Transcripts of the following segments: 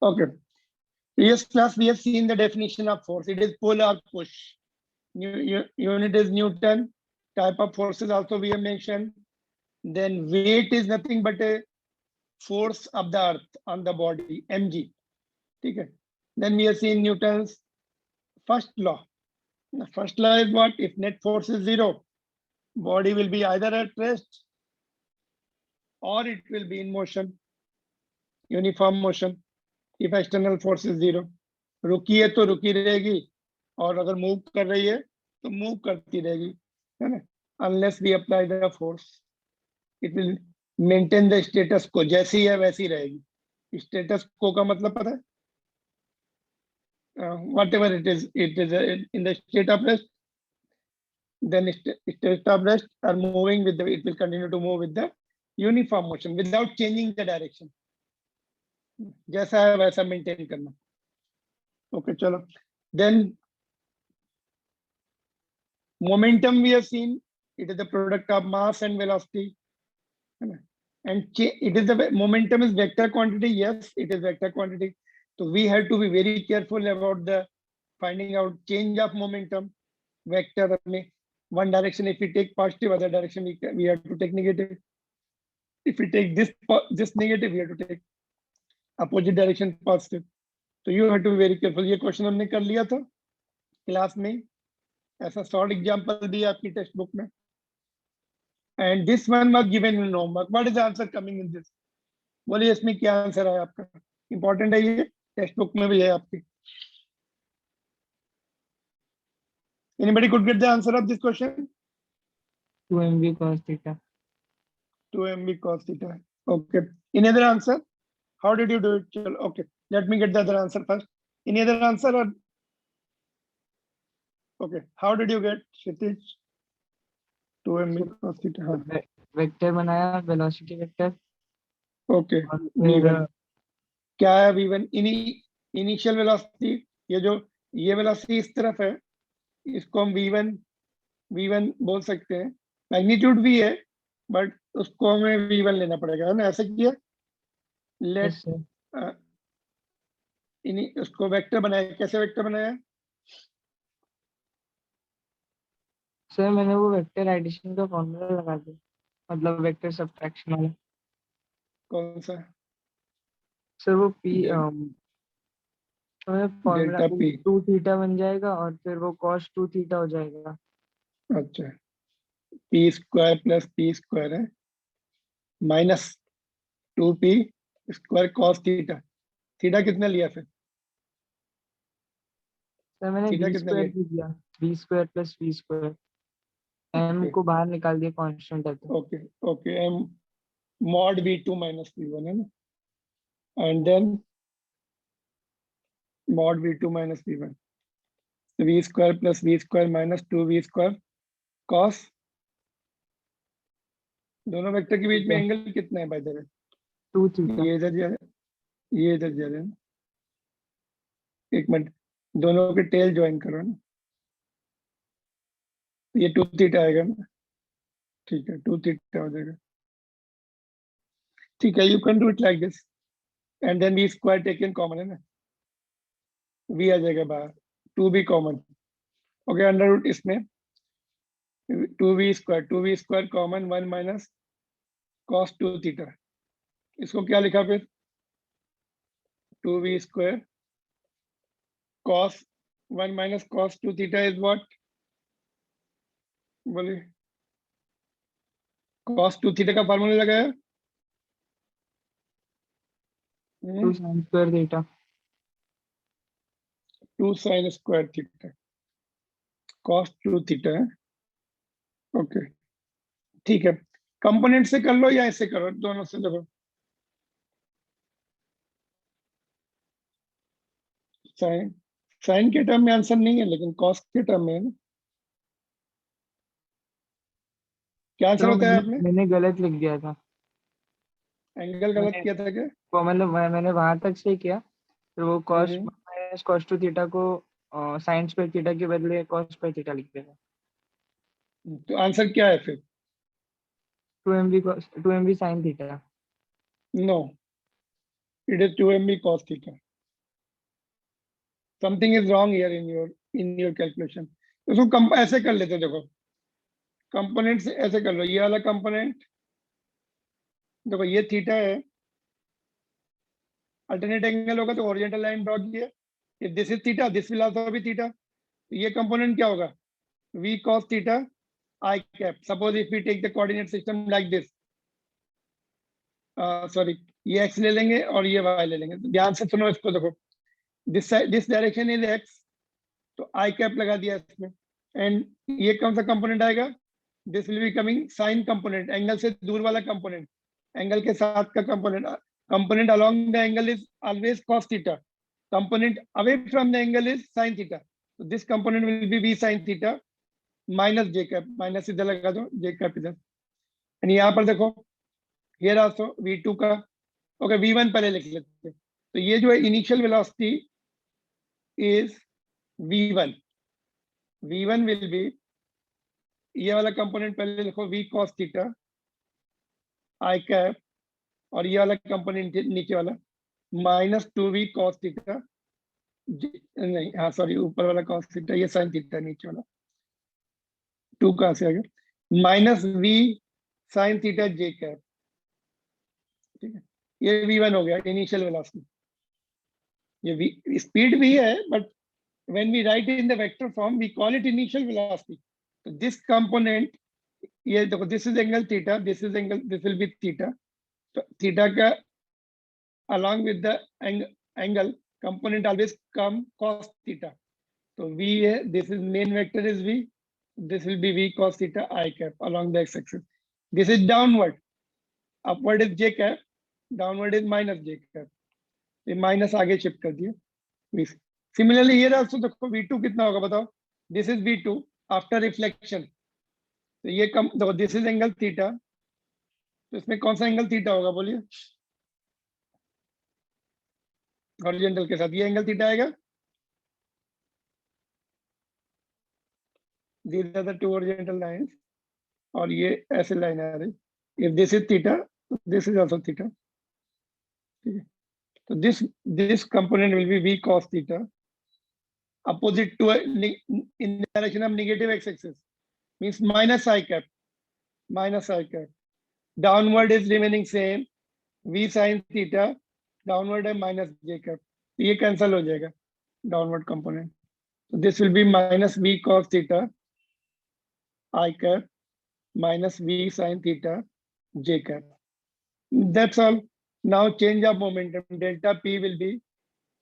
Okay. Previous class we have seen the definition of force. It is pull or push. Unit is Newton. Type of forces also we have mentioned. Then weight is nothing but a force of the earth on the body, mg. Okay. Then we have seen Newton's first law. The first law is what? If net force is zero, body will be either at rest or it will be in motion, uniform motion. If external force is zero, रुकी है तो रुकी रहेगी और अगर move कर रही है तो मूव करती रहेगी, है ना? Unless we apply the force, it will maintain the status quo. जैसी है वैसी रहेगी. Status quo का मतलब पता है? Whatever it is in the state of rest. Then state of rest are moving with the, it will continue to move with the uniform motion without changing the direction. जैसा है वैसा maintain करना. Okay, चलो. Then momentum we have seen, it is the product of mass and velocity. And it is the momentum is vector quantity. Yes, it is vector quantity. So we have to be very careful about the finding out change of momentum vector. One direction, if we take positive, other direction we have to take negative. If we take this negative, we have to take opposite direction positive. So you have to be very careful. ये question हमने कर लिया था class में, ऐसा short example दिया आपकी text book में. And this one was given in homework. What is the answer coming in this? बोलिए इसमें क्या आंसर है आपका? इंपॉर्टेंट है ये, टेक्स्ट बुक में भी है आपकी. Anybody could get the answer of this question? 2mv cos theta. 2mv cos theta. Okay. Any other answer? How did you do it? Okay. Let me get the other answer first. Any other answer? Or... Okay. How did you get, Kshitij? 2mv cos theta. हाँ. Vector बनाया, velocity vector. Okay. V1. क्या है V1? Initial velocity. ये velocity इस तरफ है, इसको हम V1 बोल सकते हैं. मैग्नीट्यूड भी है बट उसको हमें V1 लेना पड़ेगा, है ना? ऐसे किया. लेट उसको वेक्टर बनाया. कैसे वेक्टर बनाया? सर मैंने वो वेक्टर एडिशन का फॉर्मूला लगा दिया, मतलब वेक्टर सब्ट्रैक्शन वाला. कौन सा? सर वो पी फॉर्मूला 2 थीटा बन जाएगा और फिर वो cos 2 थीटा हो जाएगा. अच्छा, p square plus p square है minus 2p square cos theta. Theta कितना लिया फिर? सर मैंने v स्क्वायर दिया, v square plus v square. m को बाहर निकाल दिया, कांस्टेंट है तो. Okay m mod v2 minus v1 है ना, and then mod v2 minus v1, v square plus v square minus 2v square cos. दोनों वेक्टर के बीच में एंगल कितना है बाय द वे? 2 थीटा. ये इधर जा रहा है, ये इधर जा रहा है. एक मिनट, दोनों के टेल ज्वाइन करो ना. ये 2 थीटा आएगा ना. ठीक है, 2 थीटा हो जाएगा. ठीक है, you can do it like this and then we square taken common है ना, v आ जाएगा बाहर, 2b common. Okay, under root इसमें 2v square common 1 minus cos 2 theta. इसको क्या लिखा फिर? 2v square cos 1 minus cos 2 theta is what? बोलिए. cos 2 थीटा का फार्मूला लगाया 2 sin square theta. 2 sin square theta cos 2 theta है. ओके, ठीक है. कंपोनेंट से कर लो या ऐसे करो, दोनों से देखो. साइन के टर्म में आंसर नहीं है लेकिन कॉस के टर्म में है ना. क्या आंसर होता है आपने? मैंने गलत लिख दिया था, एंगल गलत किया था क्या? मतलब मैंने वहां तक से किया, फिर वो cos माइनस cos 2 थीटा को sin स्क्वायर थीटा के बदले cos स्क्वायर थीटा लिख दिया. तो आंसर क्या है फिर? 2mv sin theta. No, it is 2mv cos theta. Something is wrong here in your calculation. उसको ऐसे कर लेते, देखो कंपोनेंट से ऐसे कर लो, ये वाला कंपोनेंट देखो ये थीटा है, अल्टरनेट एंगल होगा तो ओरिजेंटल लाइन ड्रॉ की है, if this is theta this will also be theta, ये कंपोनेंट क्या होगा, v cos theta I cap. Suppose if we take the coordinate system like this, sorry, ये x ले लेंगे और ये y ले लेंगे, तो ध्यान से सुनो इसको, देखो दिस डायरेक्शन इज x, तो I cap लगा दिया इसमें, एंड ये कौन सा कंपोनेंट आएगा, this will be coming sign component, angle से दूर वाला कंपोनेंट, एंगल के साथ का component, component along the angle is always cos theta, component away from the angle is sin theta, so this component will be v sin theta minus J cap, minus इधर लगा दो, जे cap इधर, and यहाँ पर देखो here also v2 का, okay v1 पहले लिख लेते हैं, तो ये जो है initial velocity is v1, v1 will be, ये वाला कंपोनेंट पहले लिखो v cos theta I cap, और ये वाला कंपोनेंट नीचे वाला माइनस 2v cos थीटा, नहीं हाँ सॉरी, ऊपर वाला cos थीटा, ये sin थीटा नीचे वाला, 2 कहां से आ गया, माइनस v sin थीटा जे कैप, ठीक है, ये v1 हो गया इनिशियल वेलोसिटी, ये v स्पीड भी है, but when we write it in the vector form we call it initial velocity, so this component, ये देखो this is angle theta, this is angle, this will be theta, so theta का along with the angle component always come cos theta, so v है, this is main vector is v, this will be v cos theta I cap along the x-axis, this is downward, upward is j cap, downward is minus j cap, ये minus आगे shift कर दिया। Similarly here also देखो v2 कितना होगा बताओ, this is v2 after reflection, तो ये कम देखो दिस इज एंगल थीटा, तो इसमें कौन सा एंगल थीटा होगा बोलिए, हॉरिजॉन्टल के साथ ये एंगल थीटा आएगा, these are the two horizontal lines, और ये ऐसे लाइन आ रही, if this is theta this is also theta, ठीक है, तो this component will be v cos theta opposite to in the direction of negative x-axis, means minus I cap, downward is remaining same, v sin theta, downward है minus j cap, तो ये cancel हो जाएगा downward component, so this will be minus v cos theta I cap minus v sin theta j cap, that's all. Now change of momentum, delta p will be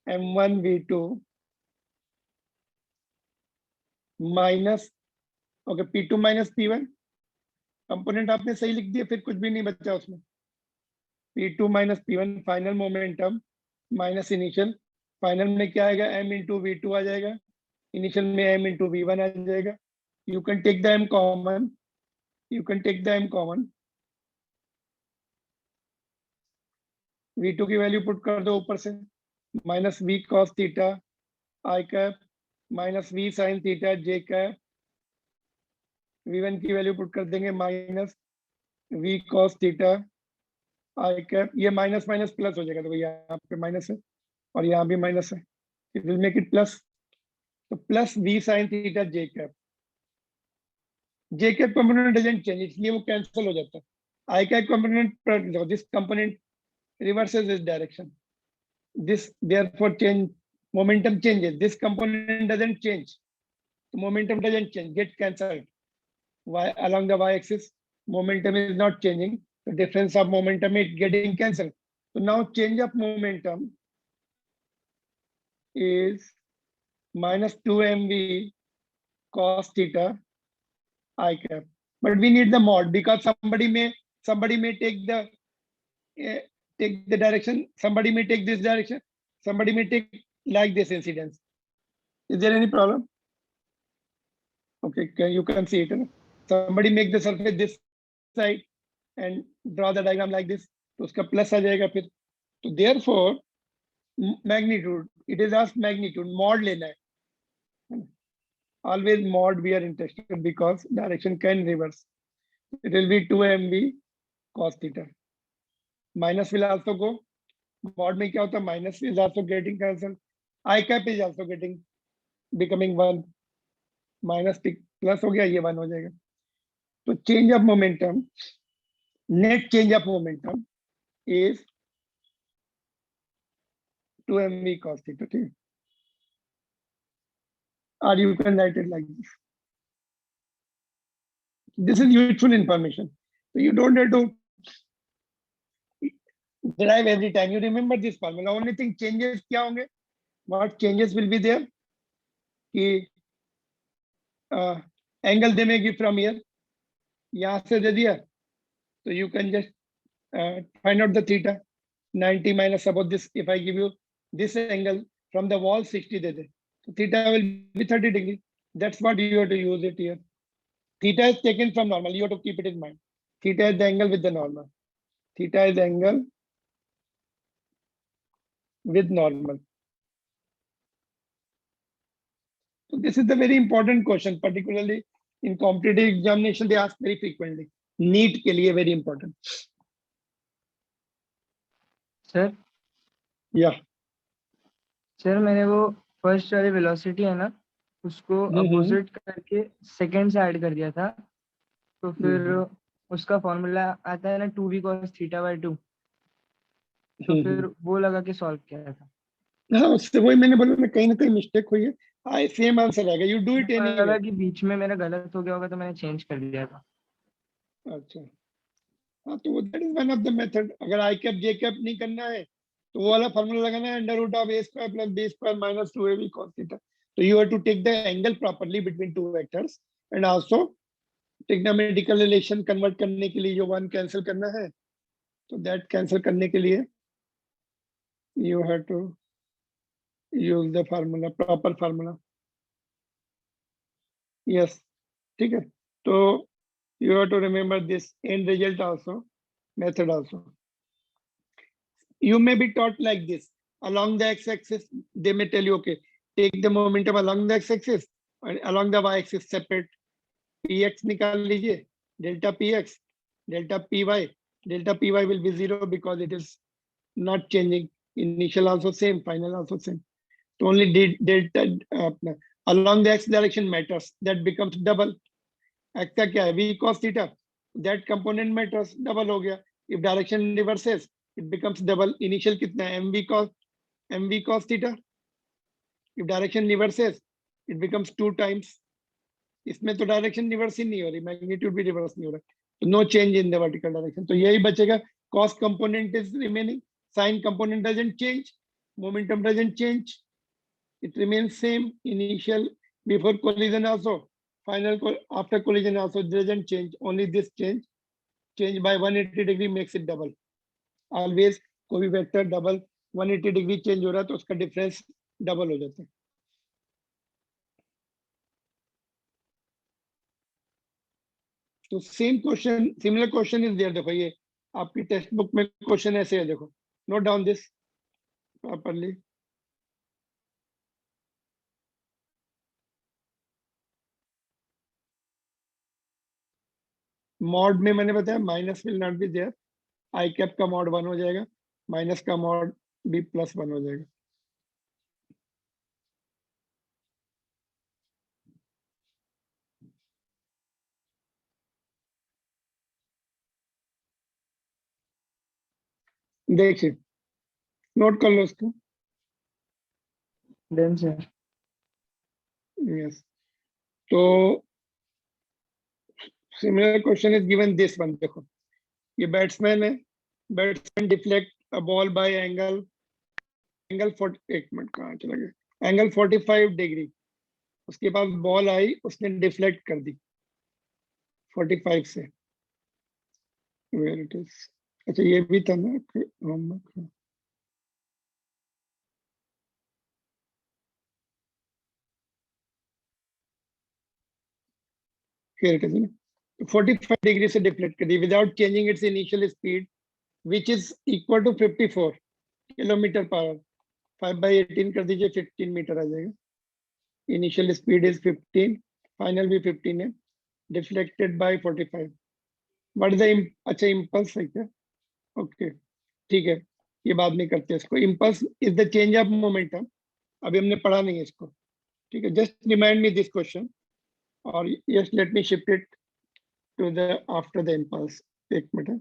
m1 v2 minus, okay, p2 minus p1, component आपने सही लिख दिया, फिर कुछ भी नहीं बचा उसमें, p2 minus p1 final momentum minus initial, final में क्या आएगा, m into v2 आ जाएगा, इनिशियल में m into v1 आ जाएगा, you can take the m common, v2 की वैल्यू पुट कर दो ऊपर से, minus v cos theta I cap minus v sin theta j cap, v1 की वैल्यू पुट कर देंगे minus v cos theta I cap, ये माइनस माइनस प्लस हो जाएगा, तो यहाँ पे माइनस है और यहाँ भी माइनस है, it will make it plus, तो plus v sin theta j cap, j cap component doesn't change, इसलिए वो कैंसिल हो जाता है, I cap component, this component reverses this direction, this therefore change, momentum changes, this component doesn't change, the momentum doesn't change, get cancelled, why along the y-axis momentum is not changing, the difference of momentum is getting cancelled, so now change of momentum is minus 2mv cos theta I cap, but we need the mod because somebody may take the direction, somebody may take this direction, somebody may take like this incidence, is there any problem, okay, you can see it, somebody make the surface this side and draw the diagram like this, तो उसका plus आ जाएगा फिर, तो therefore magnitude, it is asked magnitude, mod लेना है, always mod we are interested because direction can reverse, it will be 2mv cos theta, minus will also go, mod में क्या होता है, minus is also getting cancelled, I cap is also getting becoming 1, minus plus हो गया, ये 1 हो जाएगा. तो change of momentum, net change of momentum is 2 mv cos theta. ठीक है, or you can write it like this. This is useful information, so you don't have to derive every time. You remember this formula. Only thing changes क्या होंगे? What changes will be there? कि angle देने from here, यहाँ से दे दिया, so you can just find out the theta. 90 minus, suppose this, if I give you this angle from the wall 60 they they, so theta will be 30 degree. That's what you have to use it here. Theta is taken from normal. You have to keep it in mind. Theta is the angle with the normal. Theta is the angle with normal. So this is the very important question, particularly in competitive examination. They ask very frequently. NEET के लिए very important. Sir Yeah. Sir मैंने वो first वाली velocity है ना, उसको opposite करके second से ऐड कर दिया था, तो फिर उसका फॉर्मूला आता है ना 2v cos θ/2, तो फिर वो लगा के सॉल्व किया था. हाँ, उससे वही मैंने बोला ना कहीं मिस्टेक हुई है. सेम आंसर आएगा. यू डू इट लगा एनीवे. कि बीच में मेरा गलत हो गया होगा तो मैंने चेंज कर दिया था. अच्छा, हाँ, तो that is one of the method. अगर आई कैप जे कैप नहीं करना है तो वो वाला फॉर्मूला लगाना है, under root of a square plus b square minus 2ab cos theta. तो you have to take the angle properly between two vectors and also trigonometrical relation convert करने के लिए जो वन कैंसिल करना है, तो दैट कैंसिल करने के लिए you have to use the formula, proper formula. Yes, ठीक है. तो you have to remember this end result also, method also. You may be taught like this. Along the x-axis, they may tell you, okay, take the momentum along the x-axis and along the y-axis separate. Px निकाल लीजिए, delta px, delta py. Delta py will be 0 because it is not changing. Initial also same, final also same. So only delta along the x direction matters. That becomes double. x का क्या है? v cos theta. That component matters. Double हो गया. If direction reverses, it becomes double. Initial कितना है? mv cos theta. If direction reverses, it becomes 2 times. इसमें तो direction reverse ही नहीं हो रही, मैग्नीट्यूड भी रिवर्स नहीं हो रहा, तो no change in the vertical direction. तो यही बचेगा. Cos component is remaining, sine component doesn't change, momentum doesn't change, it remains same. Initial before collision also, final after collision also doesn't change. Only this change by 180 degree makes it double. Always कोई भी vector double 180 degree change हो रहा है तो उसका difference double हो जाता है. तो same question, similar question is there. देखो ये आपकी टेक्स्ट बुक में क्वेश्चन ऐसे है, देखो, note down this properly. Mod में मैंने बताया minus will not be there. I cap का मॉड 1 हो जाएगा, माइनस का मॉड भी प्लस 1 हो जाएगा. देखिए, नोट कर लो उसको. Done sir. यस, तो similar question is given this one. देखो ये बैट्समैन है, batsman deflect a ball by angle 1 minute कहाँ चला गया, एंगल 45 डिग्री. उसके पास बॉल आई, उसने डिफ्लेक्ट कर दी 45 से. Where it is. अच्छा ये भी था ना homework. Here it is. 45 degree से डिफ्लेक्ट कर दी without changing its initial speed which is equal to 54 kilometre per hour. 5/18 कर दीजिए, 15 मीटर आ जाएगा. इनिशियल स्पीड इज 15, फाइनल भी 15 है. Deflected by 45. What is the, अच्छा इम्पल्स है क्या? ओके ठीक है, ये बाद में करते हैं इसको. Impulse is the change of momentum अभी हमने पढ़ा नहीं है इसको, ठीक है, just remind me this question, और yes let me shift it to the after the impulse. एक minute,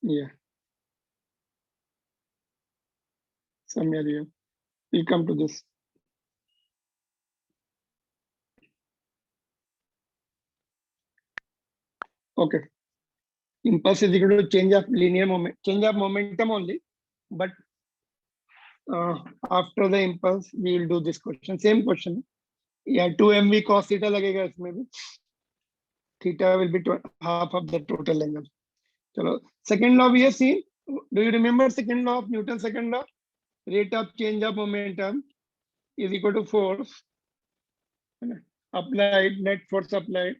yeah, Samya, we'll come to this. Okay, impulse is equal to change of linear moment, change of momentum only, but after the impulse we will do this question, same question. Yeah, 2 mv cos theta लगेगा इसमें भी, theta will be half of the total angle. चलो, second law we have seen. Do you remember second law of Newton's second law? Rate of change of momentum is equal to force applied, net force applied,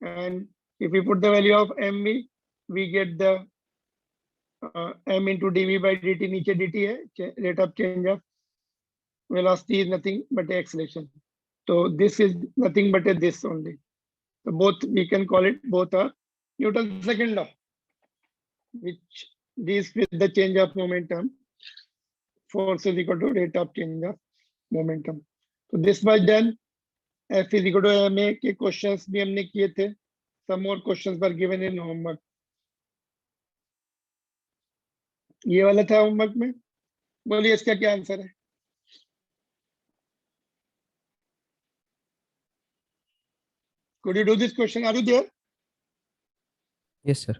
and if we put the value of mv, we get the m into dv by dt. नीचे dt है, rate of change of velocity is nothing but acceleration. So this is nothing but a this only. So both we can call it, both are Newton's second law, which deals with the change of momentum. Force is equal to rate of change of momentum. So this was done. F is equal to ma के questions भी हमने किए थे. Some more questions were given in homework. ये वाला था homework में. बोलिए इसका क्या आंसर है? Could you do this question? Are you there? Yes, sir.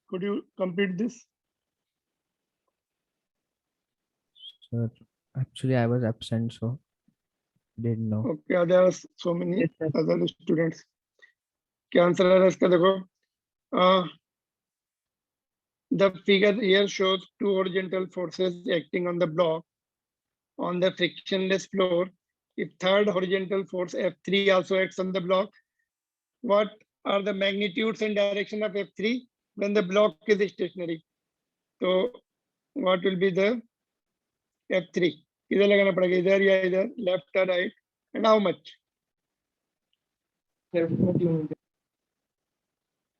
Could you complete this? Sir, actually, I was absent, so didn't know. Okay, there are so many Yes, sir. other students. क्या answer है इसका? देखो, the figure here shows two horizontal forces acting on the block on the frictionless floor. If third horizontal force F3 also acts on the block, what are the magnitudes and direction of F3 when the block is stationary? So what will be the F3? इधर लगाना पड़ेगा, इधर या इधर, left or right, and how much?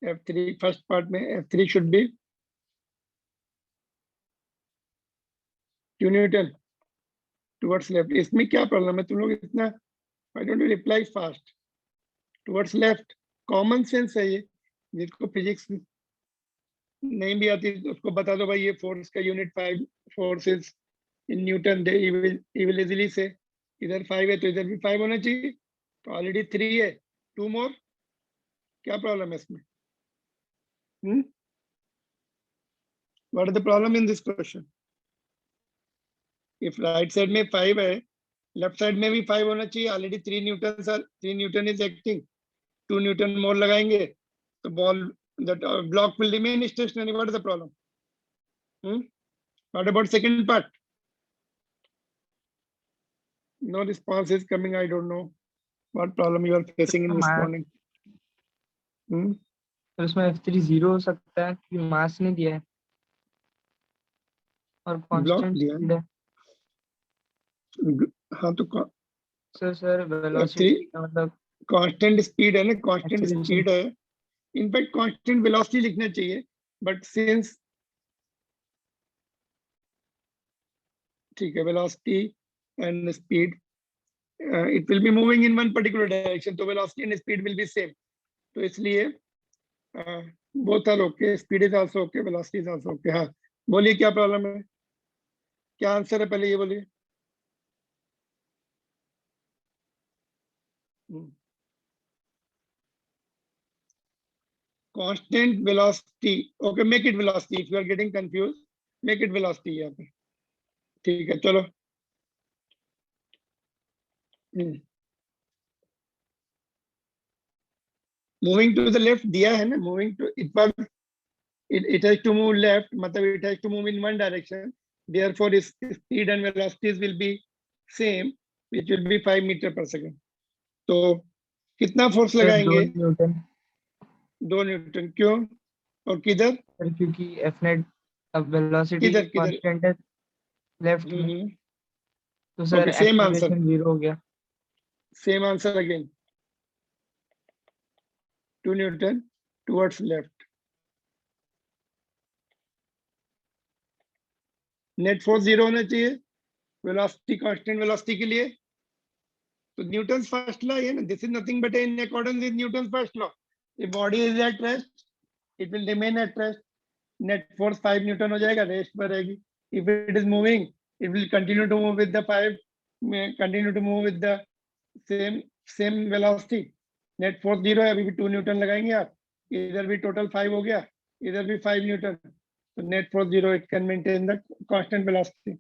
F3 first part में F3 should be 2 Newton towards left. इसमें क्या problem है? तुम लोग इतना, why don't you reply fast? Towards left, common sense है ये. जिसको फिजिक्स नहीं भी आती उसको बता दो भाई ये फोर्स का unit 5 forces in newton they, he will easily say इधर 5 है तो इधर भी 5 होना चाहिए, तो ऑलरेडी 3 है, 2 मोर. क्या प्रॉब्लम है इसमें? What is the problem in this question? If right side में 5 है, लेफ्ट साइड में भी 5 होना चाहिए, already 3 newton is acting, 2 newton more लगाएंगे तो ball, that block will remain stationary. What is the problem? What about second part? No response is coming. I don't know what problem you are facing in responding. तो इसमें F3 0 हो सकता है क्योंकि मास नहीं दिया है और Block कांस्टेंट दिया स्पीड है. हाँ तो सर वेलोसिटी का मतलब कांस्टेंट स्पीड है ना, कांस्टेंट Acceleration. स्पीड है. इनफैक्ट कांस्टेंट वेलोसिटी लिखना चाहिए, बट सिंस ठीक है velocity and speed, it will be moving in one particular direction, तो velocity and speed will be same. तो इसलिए both are okay, speed is also okay, velocity is also okay. हाँ बोलिए क्या प्रॉब्लम है, क्या आंसर है, पहले ये बोलिए. Constant velocity. Okay, make it velocity. If you are getting confused, make it velocity यहाँ पे. ठीक है, चलो. Moving to the left दिया है ना, moving to it has to move left, मतलब it has to move in one direction. Therefore, its speed and velocities will be same, which will be 5 meter per second. तो कितना force लगाएंगे? 2 Newton. 2 Newton. क्यों और किधर? Sir क्योंकि F net अब velocity किधर कांस्टेंट है लेफ्ट में, तो sir Okay, same answer. Acceleration 0 हो गया. Same answer again. 2 Newton towards left. Net force 0 होना चाहिए वेलोसिटी कांस्टेंट वेलोसिटी के लिए. तो न्यूटन फर्स्ट लॉ है ना, this is nothing but in accordance with Newton first law. The body is at rest, it will remain at rest. Net force 5 newton हो जाएगा, rest पर रहेगी. If it is moving, it will continue to move with the 5, continue to move with the same velocity. Net force 0 है, अभी भी 2 Newton लगाएंगे आप. इधर भी टोटल 5 हो गया, इधर भी 5 Newton. So net force 0, it can maintain the constant velocity.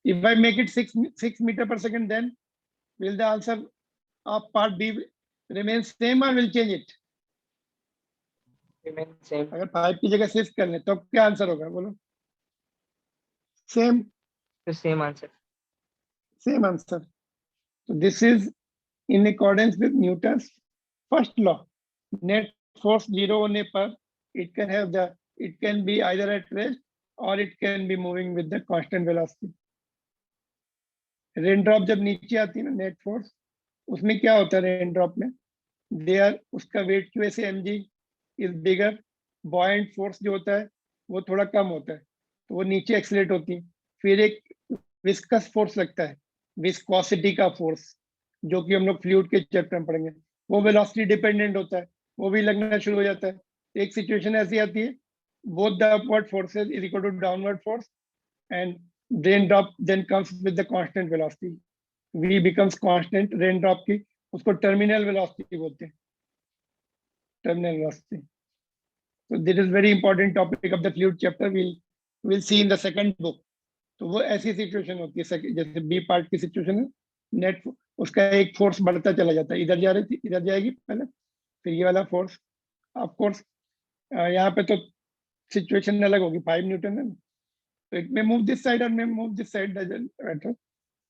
If I make it 6 meter per second, then will the answer of part B remain same or will change it? Remain same. अगर 5 की जगह 6 कर ले तो क्या answer होगा बोलो? Same. The same answer. Same answer. So this is in accordance with Newton's first law. Net force 0 होने पर it can be either at rest or it can be moving with the constant velocity. Rain drop जब नीचे आती है ना net force, उसमें क्या होता है रेन ड्रॉप में, उसका वेट की वजह से mg is bigger, buoyant force जो होता है वो थोड़ा कम होता है, तो वो नीचे एक्सीलरेट होती है. फिर एक विस्कस फोर्स लगता है, विस्कोसिटी का फोर्स, जो कि हम लोग फ्लूइड के चैप्टर में पढ़ेंगे. वो वेलोसिटी डिपेंडेंट होता है, वो भी लगना शुरू हो जाता है. एक सिचुएशन ऐसी आती है, both the upward forces is equal to downward force and rain drop then comes with the constant velocity. V becomes constant, rain drop की उसको terminal velocity बोलते हैं, terminal velocity. So this is very important topic of the fluid chapter. We'll see in the second book. तो वो ऐसी situation होती है जैसे बी पार्ट की सिचुएशन है, नेट उसका एक फोर्स बढ़ता चला जाता है, इधर जा रही थी इधर जाएगी पहले, फिर ये वाला फोर्स. ऑफ कोर्स यहाँ पे तो सिचुएशन अलग होगी, 5 न्यूटन है ना, तो इट में मूव दिस साइड और में मूव दिस साइड.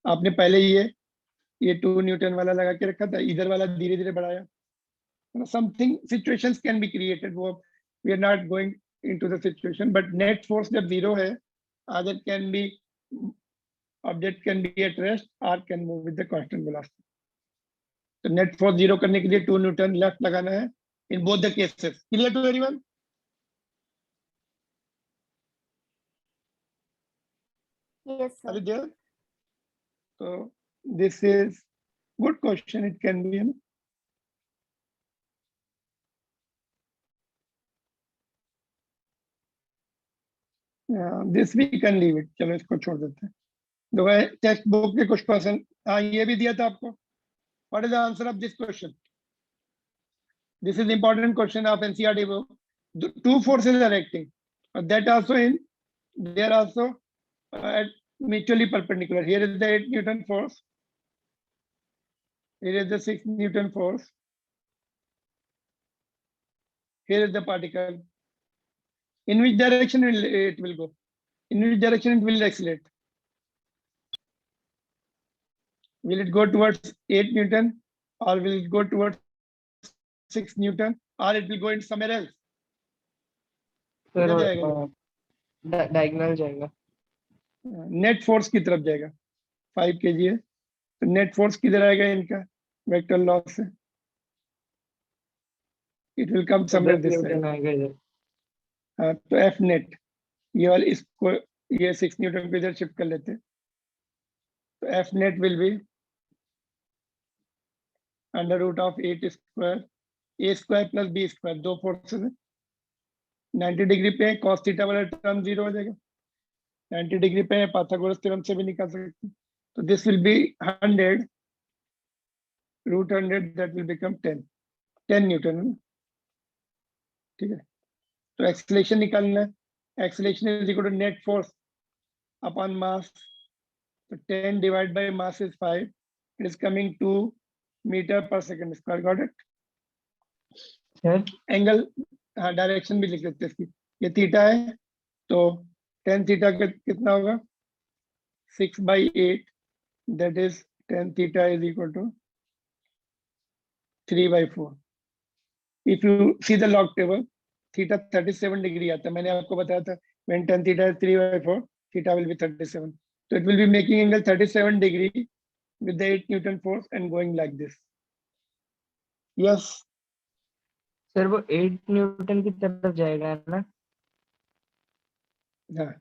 आपने पहले ये 2 न्यूटन वाला लगा के रखा था, इधर वाला धीरे धीरे बढ़ाया. Something situations can be created, वो we are not going into the situation. But net force जब 0 है, either can be object can be at rest or can move with the constant velocity. तो नेट फोर्स 0 करने के लिए 2 Newton left लगाना है in both the cases. Clear to everyone? Yes, Are sir. you there? So this is good question. It can be. This we can leave it. चलो इसको छोड़ देते हैं. तो वह टेक्स्ट बुक के कुछ क्वेश्चन, हाँ ये भी दिया था आपको. What is the answer of this question? This is important question of NCERT book. The 2 forces are acting. That also they are also at mutually perpendicular. Here is the 8 Newton force. Here is the 6 Newton force. Here is the particle. In which direction it will go? In which direction it will accelerate? Will it go towards 8 Newton or will it go towards 6 Newton or it will go in somewhere else? Sir जाएगा diagonal जाएगा. Net force की तरफ जाएगा. 5 kg है तो net force किधर आएगा इनका वेक्टर लॉ से? It will come somewhere this side. आएगा इधर. हाँ तो एफ नेट ये वाला इसको ये 6 न्यूटन पे इधर शिफ्ट कर लेते हैं. तो F net will be under root of 8 square A square plus B square. 2 forces है, 90 डिग्री पे कॉस थीटा वाला टर्म 0 हो जाएगा. 90 डिग्री पे पाइथागोरस थ्योरम से भी निकाल सकते हैं. तो this will be 100 root 100 that will become 10 newton. ठीक है. तो एक्सेलरेशन निकालना है. Acceleration is equal to net force upon mass. तो 10 divide by mass is 5. It is coming 2 meter per second square. Got it? Sir angle, हाँ direction भी लिख सकते हैं इसकी. ये थीटा है तो 10 थीटा कितना होगा? 6/8. That is 10 theta is equal to 3/4. If you see the log table, theta 37 degree आता है. मैंने आपको बताया था when tan theta is 3/4, theta will be 37. So it will be making angle 37 degree with the 8 Newton force and going like this. Yes. Sir वो 8 Newton की तरफ जाएगा ना? हाँ,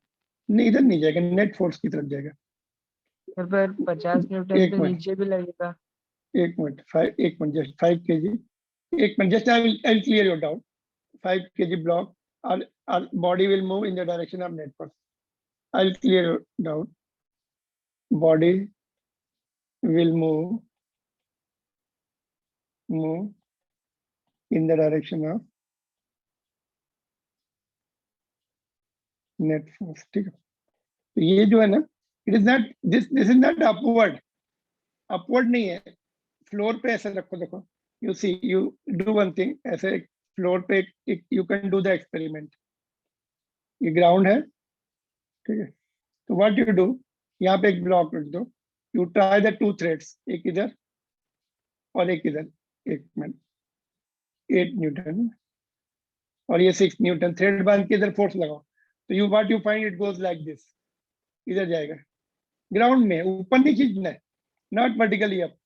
नहीं इधर नहीं जाएगा, नेट फोर्स की तरफ जाएगा। सर पर 50 न्यूटन एक तो मिनट। नीचे भी लगेगा। एक मिनट, 5 kg, एक minute, just I'll clear your doubt. 5 kg block, our body will move in the direction of net force. I'll clear your doubt. Body will move in the direction of net force, ठीक है। तो ये जो है ना, it is not this is not upward नहीं है, floor पे ऐसे रखो, देखो, you see, you do one thing, ऐसे फ्लोर पे you can do the experiment. ये ग्राउंड है, ठीक है, तो व्हाट यू डू, यहाँ पे एक ब्लॉक रख दो, यू ट्राई द 2 थ्रेड्स, एक इधर और एक इधर, एक मिनट, 8 न्यूटन और ये 6 न्यूटन, थ्रेड बांध के इधर फोर्स लगाओ, तो you what you find, it goes like this, इधर जाएगा, ग्राउंड में, ऊपर नहीं खींचना है, नॉट वर्टिकली अप,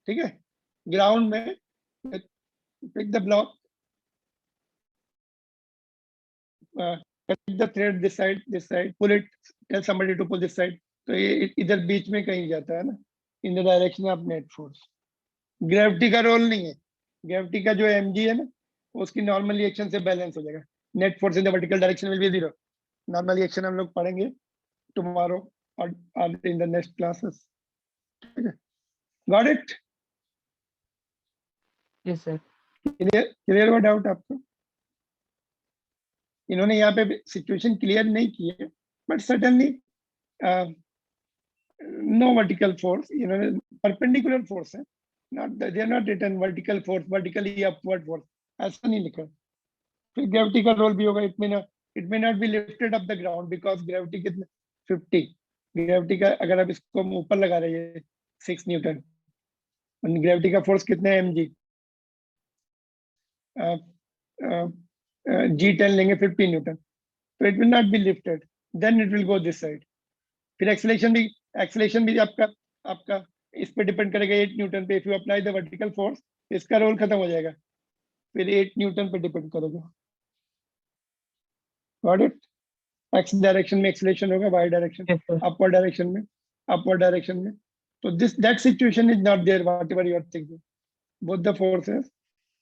ठीक है, ग्राउंड में, pick the block, the thread this side, pull it, tell somebody to pull this side, तो ये इधर बीच में कहीं जाता है ना, in the direction of net force. Gravity का रोल नहीं है, ग्रेविटी का जो mg है ना, उसकी नॉर्मल रिएक्शन से बैलेंस हो जाएगा, net force in the vertical direction will be 0. Normal reaction हम लोग पढ़ेंगे टुमारो और in the next classes, got it? Yes sir. Clear हुआ डाउट आपको? इन्होंने यहाँ पे सिचुएशन क्लियर नहीं की है, but certainly no vertical force, इन्होंने परपेंडिकुलर फोर्स है, not they are not written vertical force, vertically upward force, ऐसा नहीं लिखा। फिर ग्रेविटी का रोल भी होगा, it may not be lifted up the ground because gravity कितने 50, ग्रेविटी का अगर आप इसको ऊपर लगा रहे हैं 6 न्यूटन, ग्रेविटी का फोर्स कितने mg, G10 लेंगे 50 न्यूटन, तो it will not be lifted, then it will go this side. फिर एक्सेलेरेशन भी आपका इस पे डिपेंड करेगा 8 न्यूटन पे, if you apply the vertical force इसका रोल खत्म हो जाएगा, फिर 8 न्यूटन पे डिपेंड करेगा, गॉट इट? एक्स डायरेक्शन में एक्सेलेरेशन होगा, Y direction, yes sir. Upward direction में, तो that situation is not there, whatever you are thinking, both the forces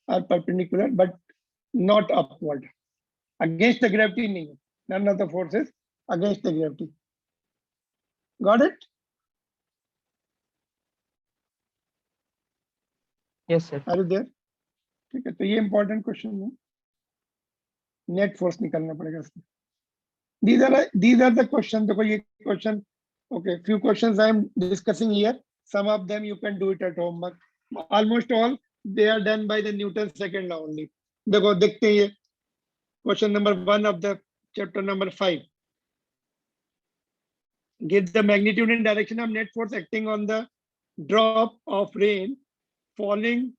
are perpendicular but not upward, against the gravity नहीं है, none of the forces against the gravity, got it? Yes sir. are you there? ठीक है, तो ये important question है, net force निकालना पड़ेगा इसमें। these are the questions, देखो ये question, okay, few questions I am discussing here, some of them you can do it at home, but almost all they are done by the Newton's second law only. देखो देखते हैं ये question number 1 of the chapter number 5, give the magnitude and direction of net force acting on the drop of rain falling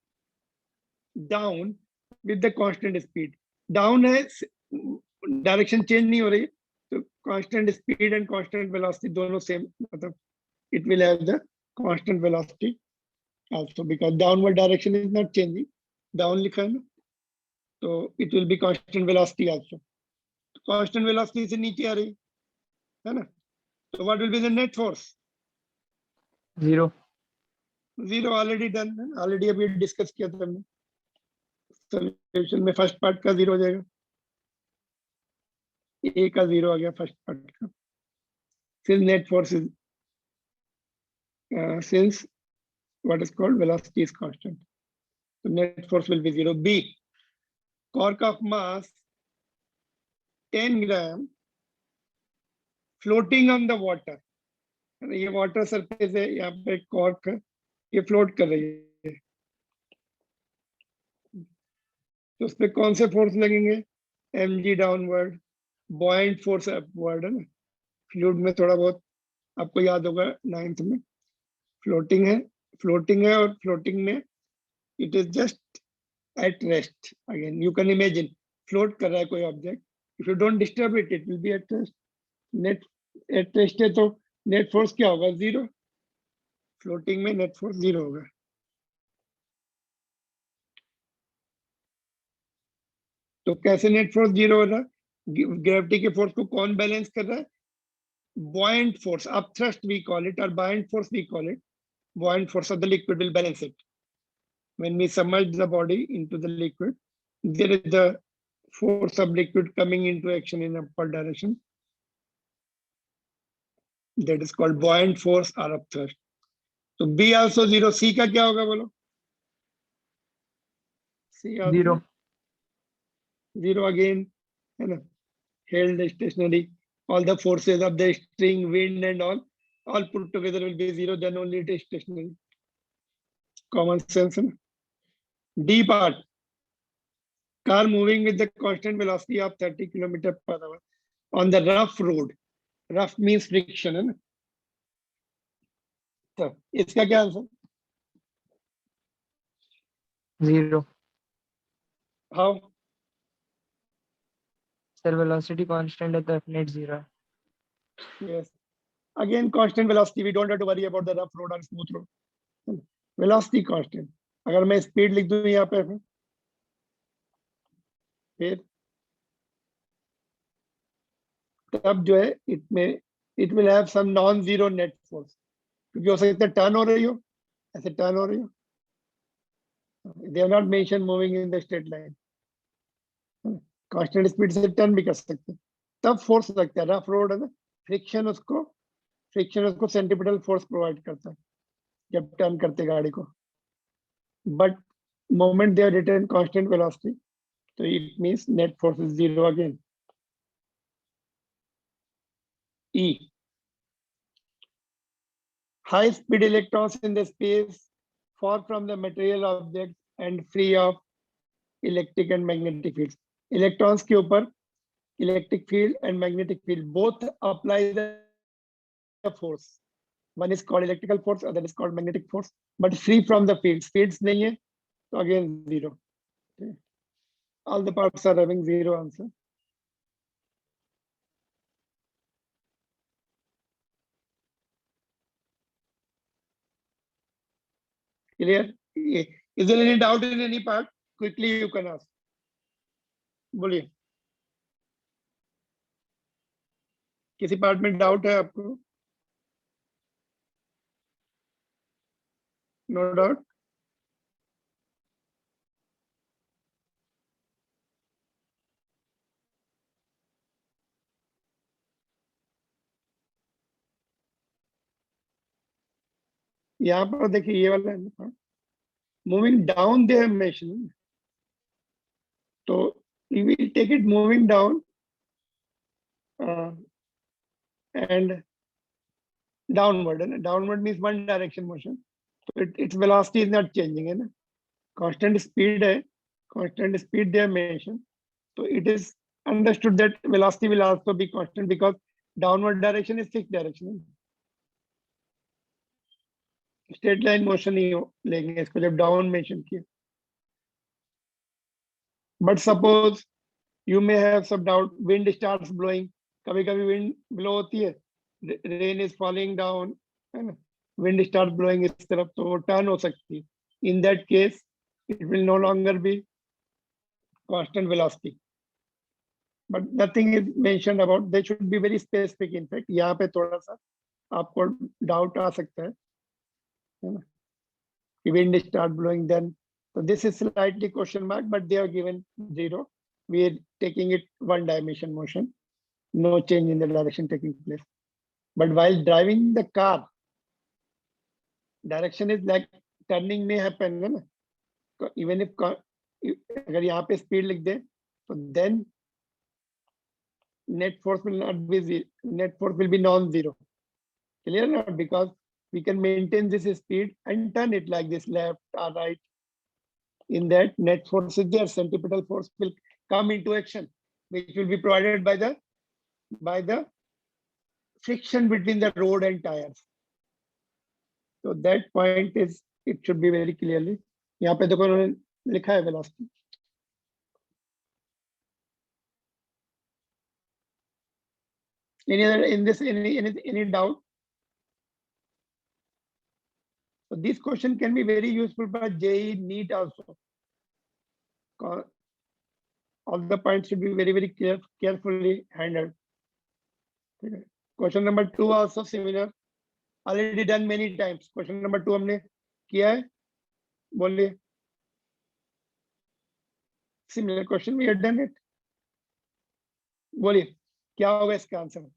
down with the constant speed. Down है, direction change नहीं हो रही, तो constant speed and constant velocity दोनों same, मतलब it will have the constant velocity also because downward direction is not changing, down लिखा है ना, तो it will be constant velocity also, constant velocity से नीचे आ रही है ना, so what will be the net force? 0 already done है, ऑलरेडी अभी डिस्कस किया था हमने, सॉल्यूशन में फर्स्ट पार्ट का 0 हो जाएगा, ए का 0 आ गया फर्स्ट पार्ट का, फिर net force is since what is called velocity is constant, so net force will be 0. B, cork of mass 10 gram floating on the water, ये वाटर सरफेस है, यहाँ पे कॉर्क है, ये फ्लोट कर रही है, तो उस पे कौन से फोर्स लगेंगे? mg डाउनवर्ड, बॉइंट फोर्स अपवर्ड है ना, फ्लूइड में थोड़ा बहुत आपको याद होगा 9th में, फ्लोटिंग है और फ्लोटिंग में it is just at rest, again you can imagine float कर रहा है कोई object, if you don't disturb it, it will B eight rest, net at rest है तो नेट फोर्स क्या होगा? 0। फ्लोटिंग में नेट फोर्स 0 होगा। तो कैसे नेट फोर्स 0 हो रहा है? ग्रेविटी के फोर्स को कौन बैलेंस कर रहा है? buoyant force, upthrust we call it, or buoyant force we call it. Buoyant force of the liquid will balance it. When we submerge the body into the liquid, there is the force of liquid coming into action in upward direction. That is called buoyant force or upthrust. So B also 0. C का क्या होगा बोलो? C also 0. 0 again, है ना? Held stationary. All the forces of the string, wind and all put together will be 0, then only it is stationary. Common sense. Hai? D part. Car moving with the constant velocity of 30 km per hour on the rough road. Rough means friction. है ना? तो इसका क्या answer? 0. How? Sir, velocity constant है तो F net 0 है. Yes. Again, constant velocity. We don't have to worry about the rough road or smooth road. Velocity constant. अगर मैं स्पीड लिख दूं यहाँ पे फिर तब जो है it will have some non-zero net force. क्योंकि हो सकता है टर्न हो रही हो, ऐसे टर्न हो रही हो. They have not mentioned moving in the straight line. Constant speed से टर्न भी कर सकते हैं, तब फोर्स लगता है. रफ रोड है ना, फ्रिक्शन उसको सेंट्रीपिटल फोर्स प्रोवाइड करता है जब टर्न करते गाड़ी को. But moment they are return constant velocity, तो it means net force is 0 again. E. High speed electrons in the space far from the material object and free of electric and magnetic fields. Electrons के ऊपर electric field and magnetic field both apply the force. One is called electrical force, other is called magnetic force, but free from the fields. Fields नहीं है, तो again 0. Okay. All the parts are having 0 answer. Clear? Is there any doubt in any part? Quickly you can ask. बोलिए, किसी part में doubt है आपको? No doubt. यहाँ पर देखिए ये वाला है, moving down they have mention, तो we will take it moving down and downward. And downward means one direction motion. So its velocity is not changing. है ना? Constant speed है, constant speed they have mentioned. So it is understood that velocity will also be constant because downward direction is fixed direction. Straight line motion ही लेंगे इसको जब down mention किया. But suppose you may have some doubt, wind starts blowing, कभी कभी wind blow होती है, rain is falling down, है ना, wind starts blowing इस तरफ, तो वो turn हो सकती है. In that case, it will no longer be constant velocity. But nothing is mentioned about, they should be very specific. In fact, यहाँ पे थोड़ा सा आपको doubt आ सकता है ना, wind start blowing then. So this is slightly question mark, but they are given 0. We are taking it one dimension motion, no change in the direction taking place. But while driving the car, direction is like turning may happen, है ना? So even if अगर यहाँ पे speed लिख दे, so then net force will not be zero, net force will be non-zero. Clear now? Because we can maintain this speed and turn it like this, left or right. In that, net force is there, centripetal force will come into action, which will be provided by the friction between the road and tires. So that point is, it should be very clearly. यहाँ पे देखो उन्होंने लिखा है velocity. Any other in this, any doubt? So this question can be very useful for JEE NEET also. All the points should be very carefully handled. Okay. Question number 2 also similar. Already done many times. Question number 2 हमने किया है. बोलिए. Similar question we had done it. बोलिए क्या होगा इसका answer?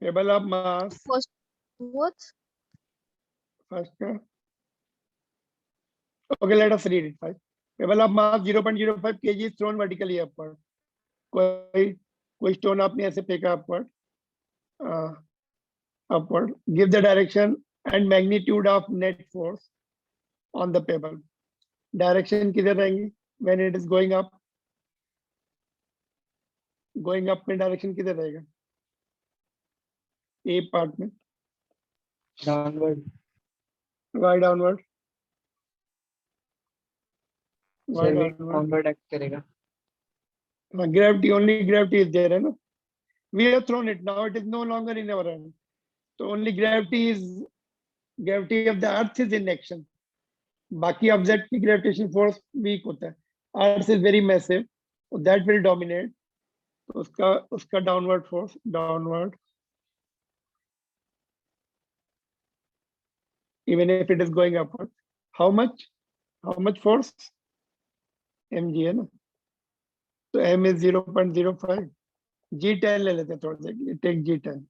Table of mass. First, what? First. Okay, let us read it. First. Table of mass 0.05 kg is thrown vertically upward. कोई stone आपने ऐसे फेंका upward. Upward. Give the direction and magnitude of net force on the pebble. Direction किधर रहेंगी? When it is going up. Going up में direction किधर रहेगा? A part में. Downward. Why downward? Why Sir, we downward? downward act करेगा. Gravity, only gravity is there, है ना? We have thrown it, now it is no longer in our hand. So only gravity of the earth is in action. बाकी object की gravitational force weak होता है. Earth is very massive, so that will dominate. तो उसका downward force, downward. Even if it is going upward. How much? How much force? mg है ना? तो m is 0.05. G10 ले लेते हैं थोड़ा सा. Take G10.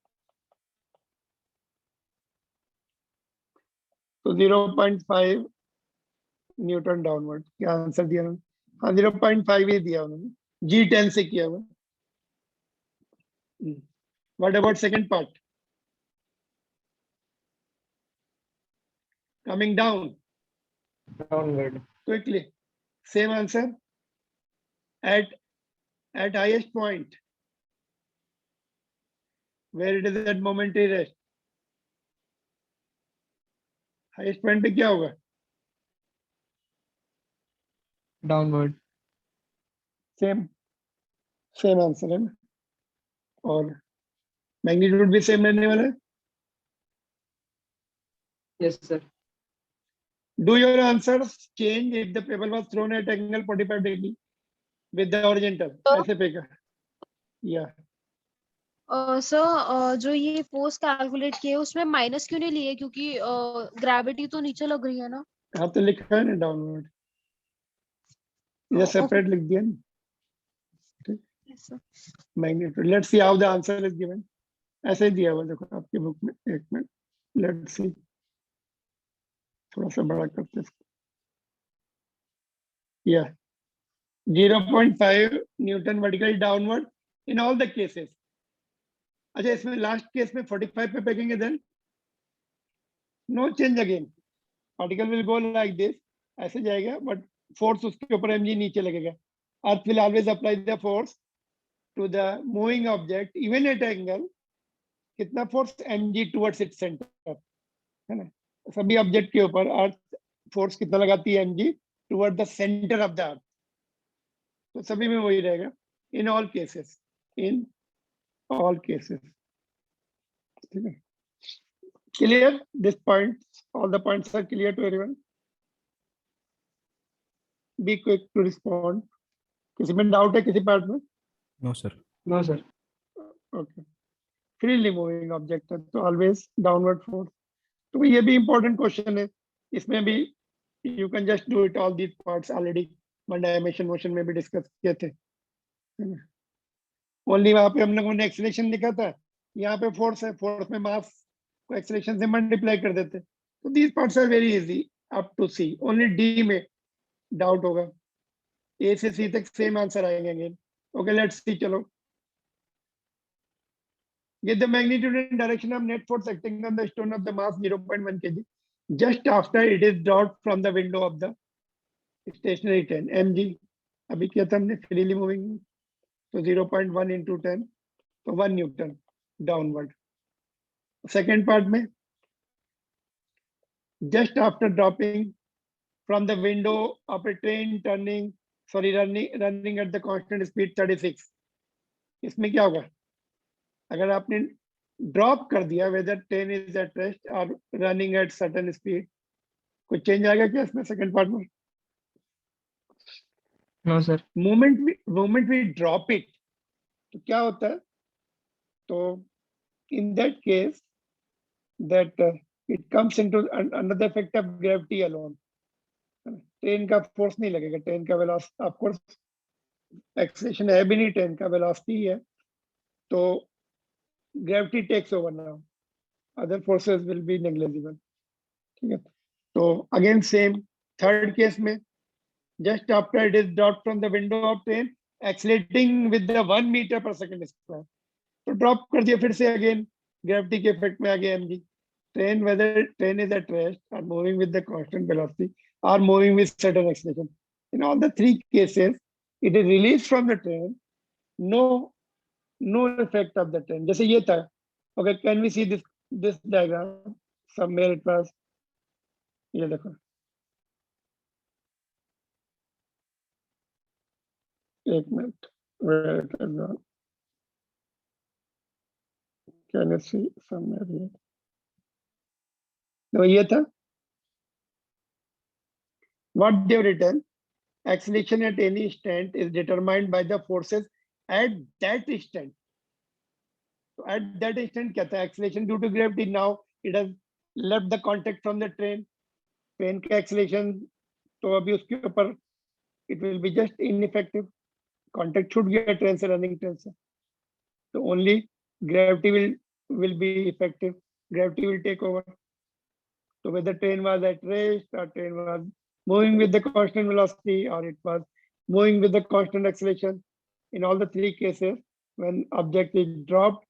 तो 0.5 न्यूटन डाउनवर्ड. क्या आंसर दिया उन्होंने? हाँ 0.5 ही दिया उन्होंने. G10 से किया हुआ. What about second part? Coming down Downward. quickly. Same answer. At highest point, where it is at momentary rest. Highest point पे क्या होगा? Downward. Same answer है ना? और मैग्नीट्यूड भी सेम रहने वाला है. Yes, sir. Do your answers change if the pebble was thrown at angle 45 degree with the horizontal? ऐसे फेंका. Yeah. सर जो ये फोर्स कैलकुलेट किए उसमें माइनस क्यों नहीं लिए? क्योंकि ग्रेविटी तो नीचे लग रही है ना. हाँ तो लिखा है ना डाउनवर्ड. ये सेपरेट लिख दिया ना. Yes, sir. Magnitude. Let's see how the answer is given. ऐसे ही दिया हुआ देखो आपके बुक में. एक मिनट. Let's see. थोड़ा सा बड़ा करते हैं. या 0.5 newton vertical downward in all the cases. अच्छा इसमें लास्ट केस में 45 पे फेंकेंगे then no change again. Particle will go like this. ऐसे जाएगा बट फोर्स उसके ऊपर mg नीचे लगेगा. Earth will always apply the force to the moving object even at angle. कितना force? mg towards its centre है ना. सभी ऑब्जेक्ट के ऊपर अर्थ फोर्स कितना लगाती है? mg toward the centre of the earth. तो सभी में वही रहेगा. In all cases. In all cases. ठीक है. Clear this point? All the points are clear to everyone? Be quick to respond. किसी में डाउट है किसी पार्ट में? No, sir. No, sir. Okay. Freely moving object है तो always downward force. तो ये भी important question है. इसमें भी you can just do it all these parts already. one dimension motion में भी discuss किए थे. Only वहाँ पे हम लोगों ने acceleration लिखा था. यहाँ पे force है. Force में mass को acceleration से multiply कर देते. तो these parts are very easy up to C. Only D में डाउट होगा. A से C तक सेम आंसर आएंगे अगेन. Okay let's see. चलो. Get the magnitude and direction of net force acting on the stone of the mass 0.1 kg just after it is dropped from the window of the stationary train. mg अभी किया था हमने freely moving. तो 0.1 into 10 तो 1 Newton downward. Second part में just after dropping from the window of a train running at the constant speed 36. इसमें क्या होगा? अगर आपने ड्रॉप कर दिया whether train is at rest or running at certain speed, कुछ चेंज आएगा क्या इसमें सेकंड पार्ट में? No sir. moment we drop it, तो क्या होता है? तो in that case that it comes into another effect of gravity alone. Train का फोर्स नहीं लगेगा, ट्रेन का वेलोसिटी ऑफ कोर्स एक्सेलरेशन है भी नहीं, ट्रेन का वेलोसिटी है, तो gravity takes over now, other forces will be negligible. ठीक है, तो अगेन सेम थर्ड केस में just after it is drop from the window of train accelerating with the 1 meter per second square, तो drop कर दिया फिर से, again gravity के इफेक्ट में आ गया mg। Train whether train is at rest or moving with the constant velocity or moving with certain acceleration, in all the three cases it is released from the train, no effect of the train। जैसे ये था, okay, can we see this diagram somewhere? it was, ये देखो, एक minute, where it is gone, can you see somewhere here? तो ये था what they've written, acceleration at any instant is determined by the forces at that instant। So at that instant क्या था? acceleration due to gravity, now it has left the contact from the train, train का acceleration तो अभी उसके ऊपर it will be just ineffective, contact छूट गया train से, running train से, so only gravity will be effective, gravity will take over। So whether train was at rest or train was moving with the constant velocity or it was moving with the constant acceleration, in all the three cases when object is dropped,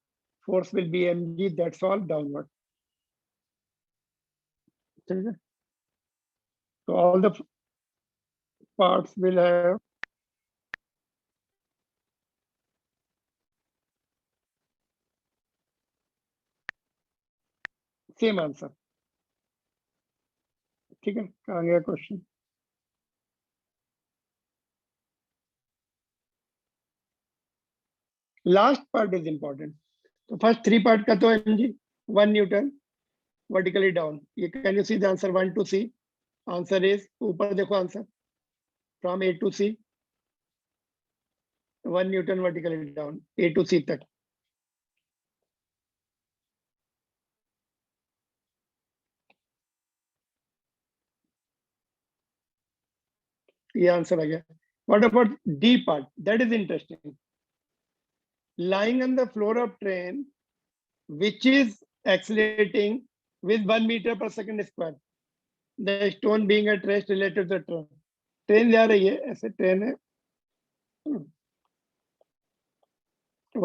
force will be mg, that's all, downward। Okay, so all the parts will have same answer। ठीक है, कहाँ गया question? Last part is important. तो first three part का तो mg 1 Newton vertically down, ये can you see the answer 1 to c? Answer is, ऊपर देखो answer, from a to c 1 Newton vertically down, a to c तक। ये answer आ गया। What about D part? That is interesting. lying on the floor of train which is accelerating with 1 meter per second square, the stone being at rest related to the train। Train जा रही है, ऐसे train है,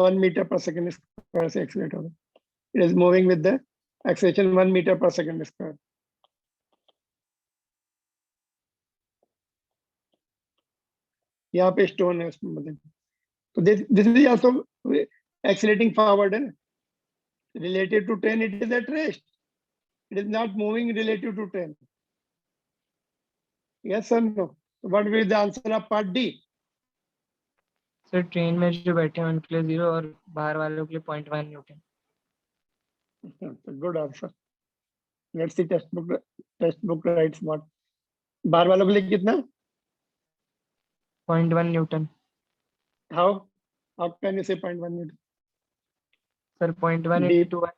1 meter per second square से accelerate होगा, it is moving with the acceleration 1 meter per second square। यहाँ पे stone है उसमें मतलब, तो this is also accelerating forward है, related to train it is at rest, it is not moving relative to train। yes or no? What will be the answer of part D? Sir train में जो बैठे हैं उनके लिए 0 और बाहर वालों के लिए 0.1 Newton. good answer। let's see textbook writes what, बाहर वालों के लिए कितना? 0.1 Newton. how can you say 0.1 newton? Sir 0.1 D- into 1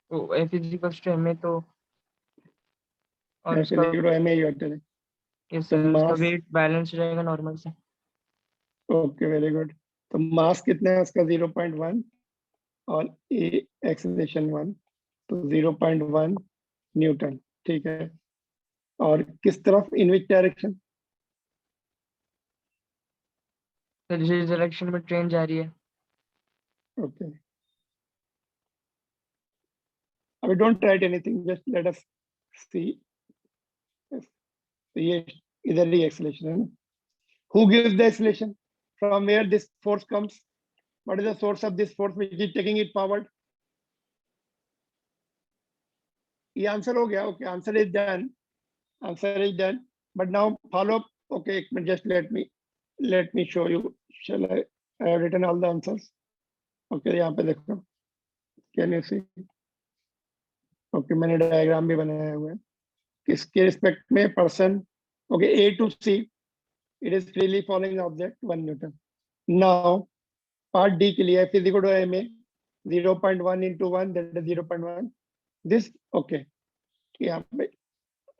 तो F is equals to ma, तो और ऐसे लिख लो ma ही होते हैं। इस उसका mass- वेट बैलेंस रहेगा नॉर्मल से। Okay, very good. तो मास कितना है उसका? 0.1 और ए एक्सेलरेशन 1, तो 0.1 न्यूटन। ठीक है, और किस तरफ, इन विच डायरेक्शन? तो जिस डायरेक्शन में ट्रेन जा रही है। ओके, अभी don't write anything, just let us see. तो ये इधर ही एक्सेलरेशन है ना। Who gives the acceleration? From where this force comes? What is the source of this force which is taking it forward? ये आंसर हो गया। Okay, answer is done. Answer is done. But now follow up. Okay, just let me show you. Shall I have written all the answers? Okay, यहाँ पे देखो. Can you see? Okay, मैंने diagram भी बनाया हुआ है. किसके रिस्पेक्ट में person. Okay, A to C. It is freely falling object 1 Newton. Now, part D के लिए F is equal to MA 0.1 into 1, that is 0.1. This okay. यहाँ पे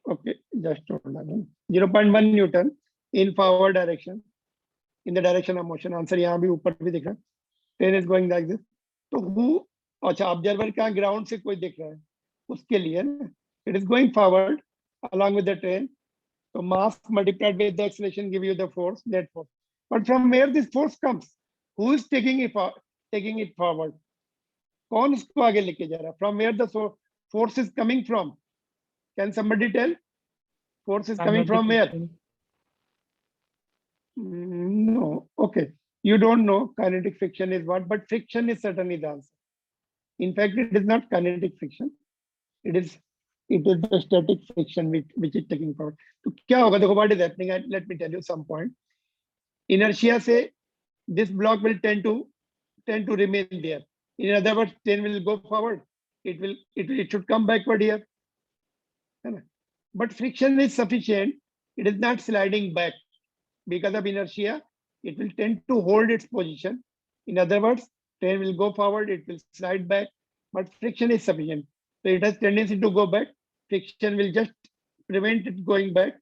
okay, just hold on. 0.1 Newton in forward direction, in the direction of motion. Answer यहाँ भी ऊपर भी दिख रहा है. Train is going like this. तो who, अच्छा ऑब्जर्वर का ग्राउंड से कोई दिख रहा है, उसके लिए ना, it is going forward along with the train. So mass multiplied with the acceleration give you the force, net force. But from where this force comes? Who is taking it forward? कौन इसको आगे लेके जा रहा है? From where the force is coming from? Can somebody tell? Force is coming from where? No. Okay. You don't know kinetic friction is what, but friction is certainly the answer. In fact, it is not kinetic friction. It is the static friction which is taking forward. तो क्या होगा? देखो, what is happening? Let me tell you some point. Inertia से this block will tend to remain there. In other words, train will go forward. It should come backward here. But friction is sufficient. It is not sliding back because of inertia. It will tend to hold its position. In other words, train will go forward. It will slide back, but friction is sufficient. So it has tendency to go back. Friction will just prevent it going back.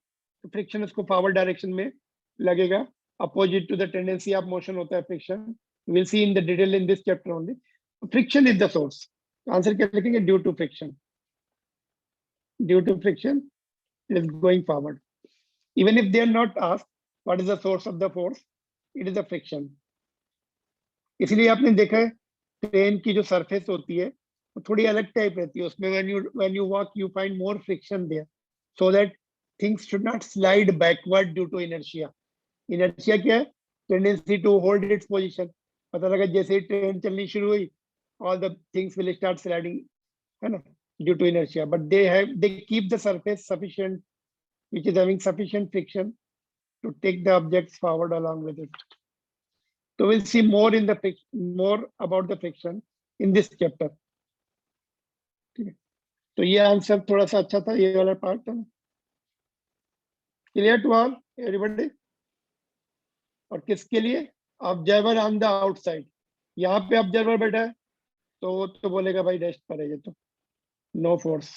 So friction उसको forward direction में लगेगा. Opposite to the tendency of motion होता है friction. We'll see in the detail in this chapter only. Friction is the source. Answer क्या लिखेंगे? Due to friction. Due to friction, it is going forward. Even if they are not asked what is the source of the force, it is the friction. इसलिए आपने देखा है train की जो surface होती है वो थोड़ी अलग टाइप रहती है. उसमें when you walk you find more friction there, so that things should not slide backward due to inertia. Inertia क्या है? Tendency to hold its position. पता लगा जैसे ही ट्रेन चलनी शुरू हुई, all the things will start sliding, है ना, due to inertia. But they keep the surface sufficient, which is having sufficient friction to take the objects forward along with it. So we'll see more about the friction in this chapter. तो ये answer थोड़ा सा अच्छा था, ये वाला part है. Clear to all, everybody? और किसके लिए? Observer on the outside. यहाँ पे ऑब्जर्वर बैठा है तो बोलेगा भाई रेस्ट पर है ये, तो नो फोर्स.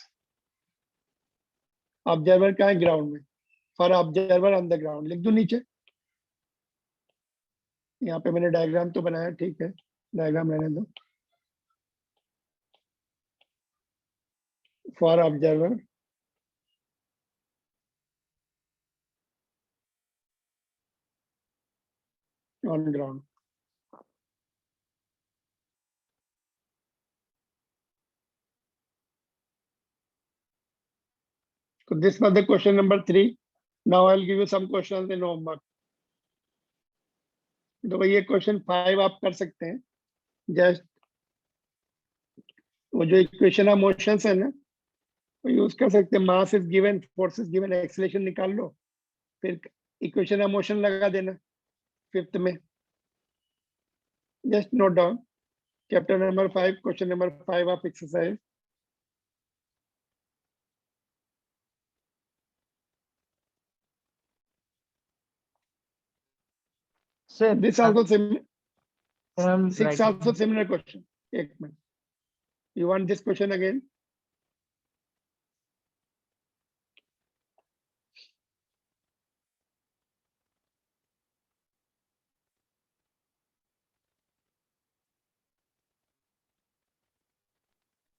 ऑब्जर्वर कहाँ है? ग्राउंड में. For observer on the ground लिख दूं नीचे. यहाँ पे मैंने डायग्राम तो बनाया, ठीक है, डायग्राम रहने दो. For observer on ground. So this was the question number 3. Now I'll give you some questions in homework. तो भाई ये क्वेश्चन 5 आप कर सकते हैं. जस्ट वो जो इक्वेशन ऑफ मोशंस है ना, वो यूज कर सकते हैं. Mass is given, force is given, acceleration निकाल लो, फिर इक्वेशन ऑफ मोशन लगा देना 5th में. Just note down chapter number 5, question number 5 of exercise. Sir, This also similar. I'm 6 writing. also similar question. एक minute. You want this question again?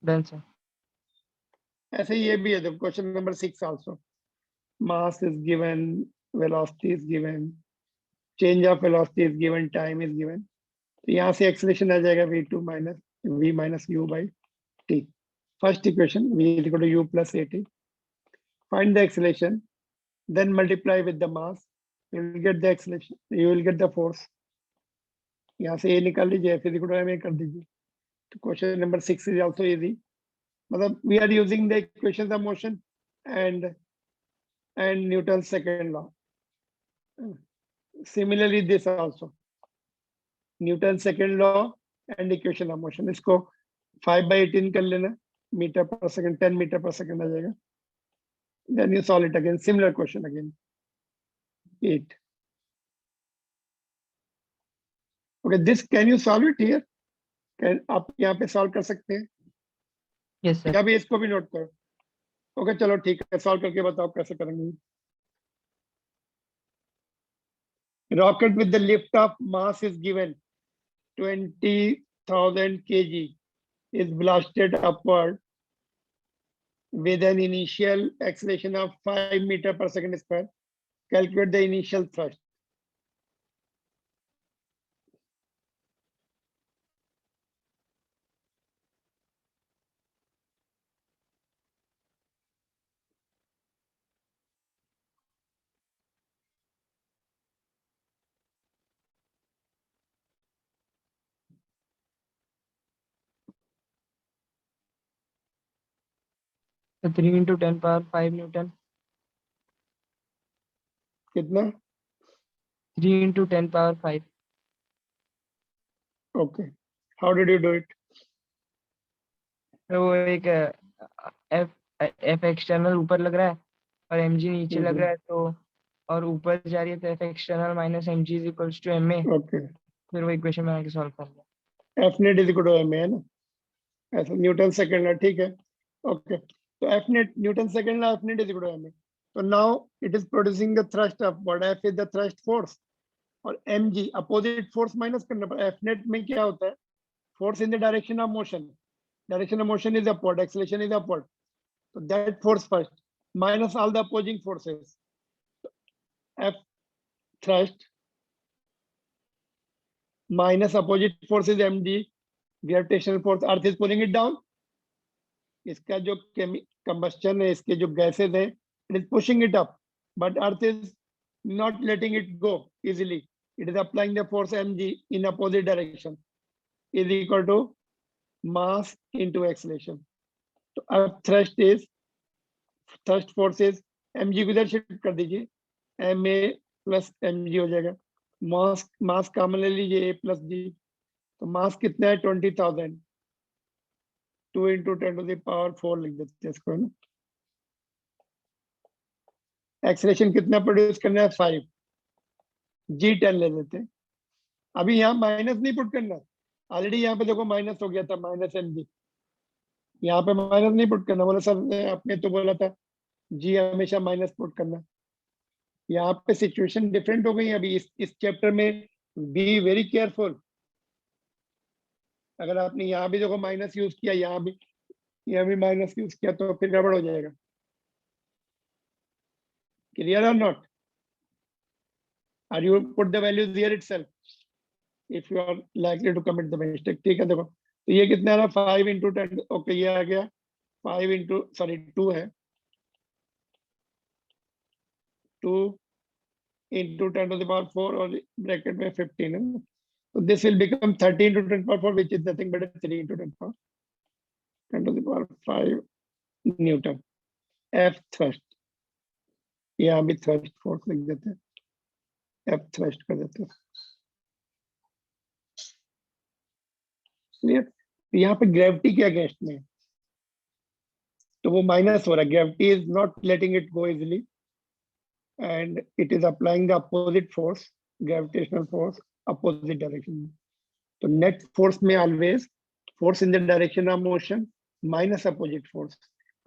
Done, sir. ऐसे ये भी है. The question number 6 also. Mass is given, velocity is given, change of velocity is given, time is given. तो यहाँ से acceleration आ जाएगा v2 minus v minus u by t. First equation, v is equal to u plus at. Find the acceleration, then multiply with the mass. You will get the acceleration. You will get the force. यहाँ से ये निकाल लीजिए, f is equal to ma कर दीजिए. तो question number 6 is also easy. मतलब we are using the equations of motion and and Newton's second law. Similarly, this also Newton's second law and equation of motion. इसको 5/18 कर लेना, metre per second, 10 metre per second आ जाएगा. Then you solve it again. Similar question again. 8. Okay, this can you solve it here? Can आप यहाँ पे solve कर सकते हैं? Yes sir. या भी इसको भी नोट करो. ओके चलो ठीक है, सॉल्व करके बताओ कैसे करेंगे. Rocket with the lift of mass is given 20,000 kg is blasted upward with an initial acceleration of 5 meter per second square. Calculate the initial thrust. So 3 into 10 power 5 Newton. कितना? 3 into 10 power 5. Okay. How did you do it? तो वो एक F external ऊपर लग रहा है और M G नीचे लग रहा है, तो और ऊपर जा रही है तो F external minus M G is equals to M A. Okay. फिर वो इक्वेशन बना के सॉल्व कर लिया. F net is equal to ma है ना, ऐसा न्यूटन सेकंड लॉ. ठीक है. ओके, तो F net Newton second law, F net is equal to ma. So now it is producing the thrust upward. F is the thrust force और mg opposite force minus करना पड़ेगा. F net में क्या होता है? Force in the direction of motion. Direction of motion is upward, acceleration is upward. So that force first minus all the opposing forces. F thrust minus opposite force is mg, gravitational force, earth is pulling it down. इसका जो combustion है, इसके जो gases हैं, it is pushing it up, but earth is not letting it go easily. It is applying the force mg in opposite direction is equal to mass into acceleration. तो अब thrust force is mg को इधर shift कर दीजिए, ma plus mg हो जाएगा. मास common ले लीजिए, a plus g. तो मास कितना है? 20,000. 2 into 10 to the power 4 लिख देते हैं इसको ना. एक्सेलरेशन कितना प्रोड्यूस करना है? 5. g 10 ले लेते हैं. अभी यहाँ माइनस नहीं पुट करना, ऑलरेडी यहाँ पे देखो माइनस हो गया था, माइनस एम जी. यहाँ पे माइनस नहीं पुट करना. बोला सर आपने तो बोला था जी हमेशा माइनस पुट करना. यहाँ पे सिचुएशन डिफरेंट हो गई अभी इस चैप्टर में. Be very careful. अगर आपने यहाँ भी देखो माइनस यूज किया, यहाँ भी माइनस यूज किया, तो फिर गड़बड़ हो जाएगा. क्लियर और not? Are you put the values here itself if you are likely to commit the mistake. ठीक है, देखो तो ये कितना है? 5 into 10. ओके, ये आ गया 5 into 2 है, 2 into 10 to the power 4 और ब्रैकेट में 15 है. So this will become 30 into 10 to the power 4, which is nothing but 3 into 10 to the power 5 Newton. F thrust. यहाँ भी thrust force लिख देते हैं, F thrust कर देते हैं. क्लियर? यहाँ पे ग्रेविटी के अगेंस्ट में, तो वो माइनस हो रहा है. Gravity is not letting it go easily and it is applying the opposite force, gravitational force, opposite direction. So net force में always force in the direction of motion minus opposite force.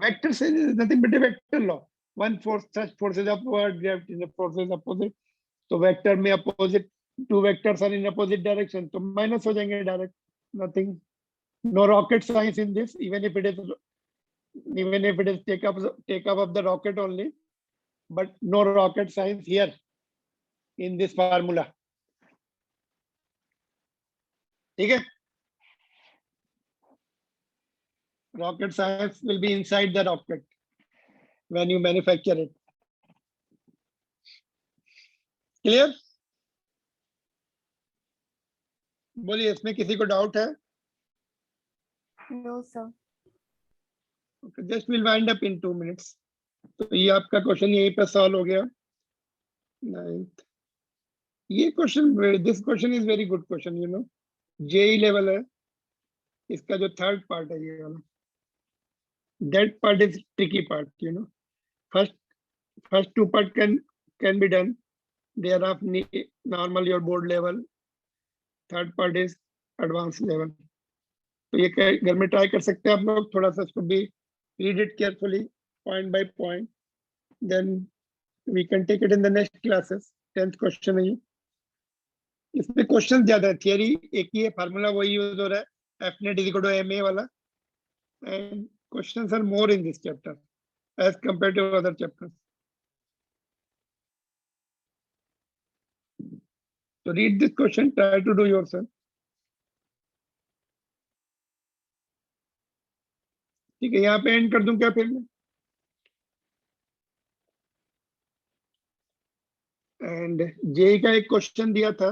Vector says is nothing but a vector law. One force, thrust force is upward, gravitational force is opposite. So vector में opposite, two vectors are in opposite direction, तो minus हो जाएंगे direct. Nothing, no rocket science in this. Even if it is take off of the rocket only, but no rocket science here in this formula. ठीक है? Rocket science will be inside the rocket when you manufacture it. Clear? बोलिए, इसमें किसी को doubt है? No, sir. Okay, just we'll wind up in 2 minutes. तो ये आपका क्वेश्चन यहीं पे सॉल्व हो गया। 9th ये क्वेश्चन, this question is very good question, you know, JEE level है। इसका जो थर्ड पार्ट है ये वाला, that part is tricky part, you know. First two part can be done. They are of normal your board level. Third part is advanced level. तो ये घर में ट्राई कर सकते हैं आप लोग, थोड़ा सा इसको भी read it carefully, point by point. Then we can take it in the next classes. 10th question है ये। इसमें क्वेश्चन ज्यादा है, थियरी एक ही है, फार्मूला वही यूज हो रहा है, F net is equal to M A वाला, and questions are more in this chapter as compare to other chapters. So read this question, try to do yourself. ठीक है, यहाँ पे एंड कर दूं क्या फिर मैं? एंड जेई का एक क्वेश्चन दिया था,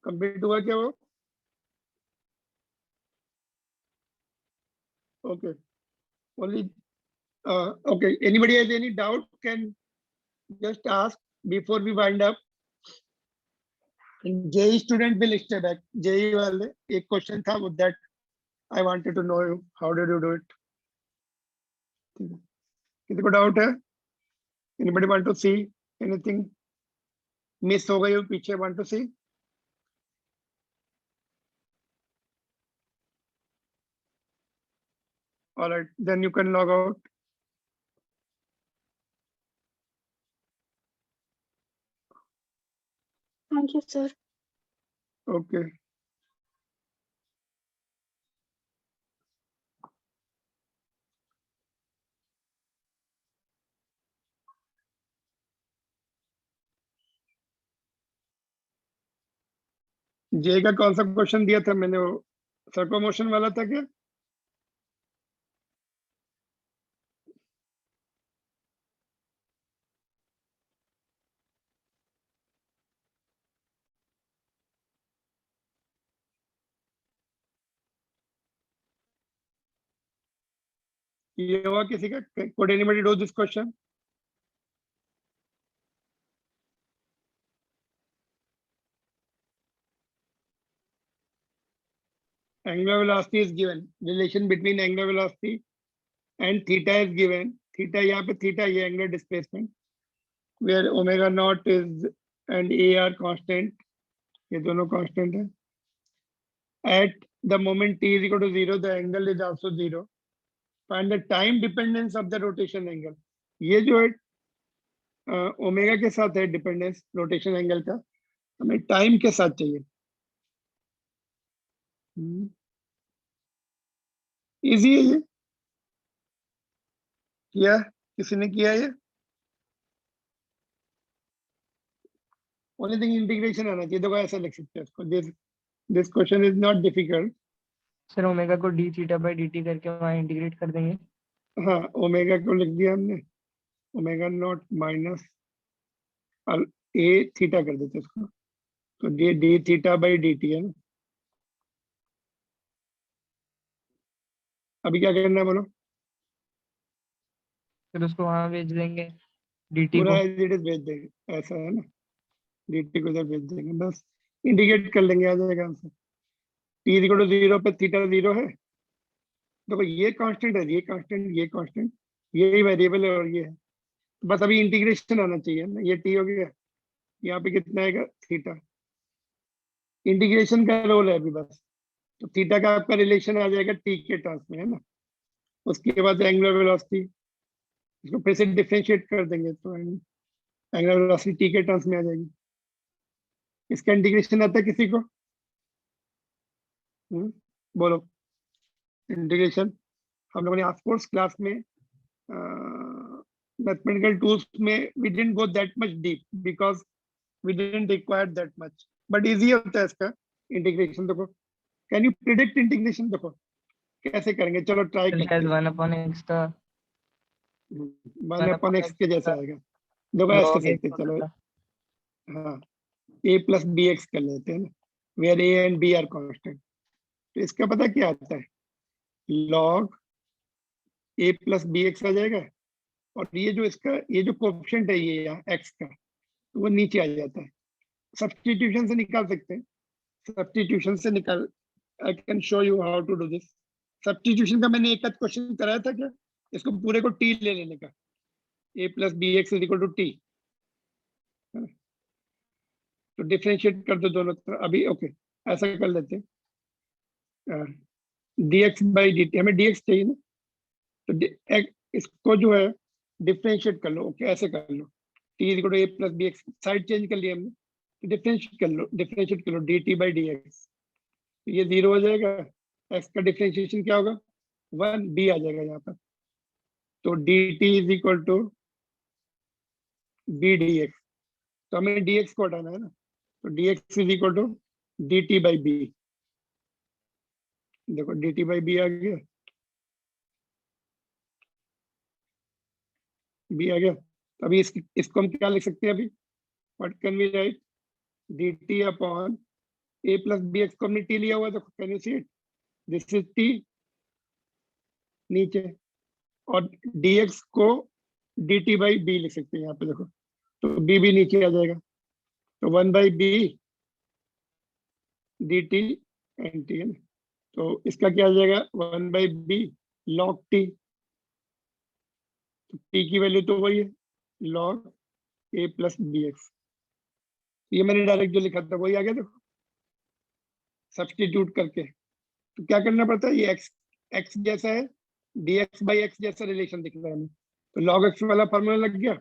कंप्लीट हुआ क्या वो? Okay, only okay, anybody has any doubt can just ask before we wind up. JEE student will stay back, JEE वाले एक क्वेश्चन था वो, that I wanted to know you, how did you do it? किसी को doubt है? Anybody want to see anything miss हो गई हो पीछे, want to see? All right, then you can log out. Thank you, sir. Okay. जे का कौन सा क्वेश्चन दिया था मैंने, वो सर्को मोशन वाला था क्या? ये हुआ किसी का? Could anybody do this question? Angular velocity is given. Relation between angular velocity and theta is given. Theta यहाँ पे theta ये angular displacement, where omega naught is and a are constant. ये दोनों constant है. At the moment t is equal to 0, the angle is also 0. Find the time dependence of the rotation angle. ये जो है omega के साथ है dependence rotation angle का, हमें टाइम के साथ चाहिए। इजी है ये, किया किसी ने किया ये? ओनली थिंग इंटीग्रेशन आना चाहिए, देखो ऐसा लिख सकते हैं इसको, this question is not difficult. Sir omega को डी थीटा बाय dt करके वहां इंटीग्रेट कर देंगे। हाँ, ओमेगा को लिख दिया हमने, omega not minus A theta कर देते इसको, तो ये D theta by D T है ना। अभी क्या करना है बोलो? फिर उसको वहां भेज देंगे dt पूरा को। एज इट इज भेज देंगे, ऐसा है ना, dt को इधर भेज देंगे, बस इंटीग्रेट कर लेंगे, आ जाएगा आंसर। t इक्वल टू 0 पे थीटा 0 है, देखो ये कांस्टेंट है, ये कांस्टेंट, ये कांस्टेंट, ये वेरिएबल है और ये है, बस अभी इंटीग्रेशन आना चाहिए ना। ये t हो गया, यहाँ पे कितना आएगा थीटा, इंटीग्रेशन का रोल है अभी बस, तो थीटा का आपका रिलेशन आ जाएगा t के टर्म्स में, है ना। उसके बाद एंगुलर वेलोसिटी, इसको फिर से डिफरेंशिएट कर देंगे तो एंगुलर वेलोसिटी t के टर्म्स में आ जाएगी। इसका इंटीग्रेशन आता है किसी को? बोलो इंटीग्रेशन। हम लोगों ने ऑफ कोर्स क्लास में मैथमेटिकल टूल्स में we didn't go that much deep because we didn't require that much, but easy होता है इसका इंटीग्रेशन। देखो, कैन यू प्रिडिक्ट इंटीग्रेशन? देखो कैसे करेंगे, चलो ट्राई करते शायद हैं। 1/x का 1/x के जैसा आएगा, देखो ऐसे log करते x चलो, होता था। हाँ a प्लस बी एक्स कर लेते हैं ना, where a and b are constant. तो इसका पता क्या आता है, log a plus B X आ जाएगा, और ये जो इसका ये जो कोएफिशिएंट है ये यहाँ x का, तो वो नीचे आ जाता है। सब्स्टिट्यूशन से निकाल सकते हैं, सब्स्टिट्यूशन से निकाल, I can show you how to do this. Substitution का मैंने एक आध क्वेश्चन कराया था क्या, इसको पूरे को t ले लेने का, a plus B X is equal to T, तो डिफरेंशिएट कर दो दोनों तरफ अभी। ओके ऐसा कर लेते हैं, dx बाई dt, हमें dx चाहिए ना, तो इसको जो है डिफरेंशिएट कर लो। ओके ऐसे कर लो, t is equal to a plus B X, side change कर लिया हमने, तो डिफरेंशिएट कर लो dt बाई dx, ये 0 हो जाएगा, x का डिफरेंशिएशन क्या होगा 1, b आ जाएगा यहाँ पर, तो dt is equal to b dx, तो हमें dx को हटाना है ना, तो dx is equal to dt by b, देखो dt बाई b आ गया, b आ गया। तो अभी इसको हम क्या लिख सकते हैं अभी, what can we write, dt upon a plus B X को हमने t लिया हुआ है, तो can you see it, this is t नीचे, और dx को dt बाई b लिख सकते हैं यहाँ पे, देखो तो b भी नीचे आ जाएगा, तो 1 by b dt and t है ना, तो इसका क्या आ जाएगा 1 बाई b log t, तो t की वैल्यू तो वही है log a plus B X, ये मैंने डायरेक्ट जो लिखा था वही आ गया, देखो सब्स्टिट्यूट करके। तो क्या करना पड़ता है, ये x जैसा है, dx बाई x जैसा रिलेशन दिख रहा है हमें, तो log x वाला फॉर्मूला लग गया,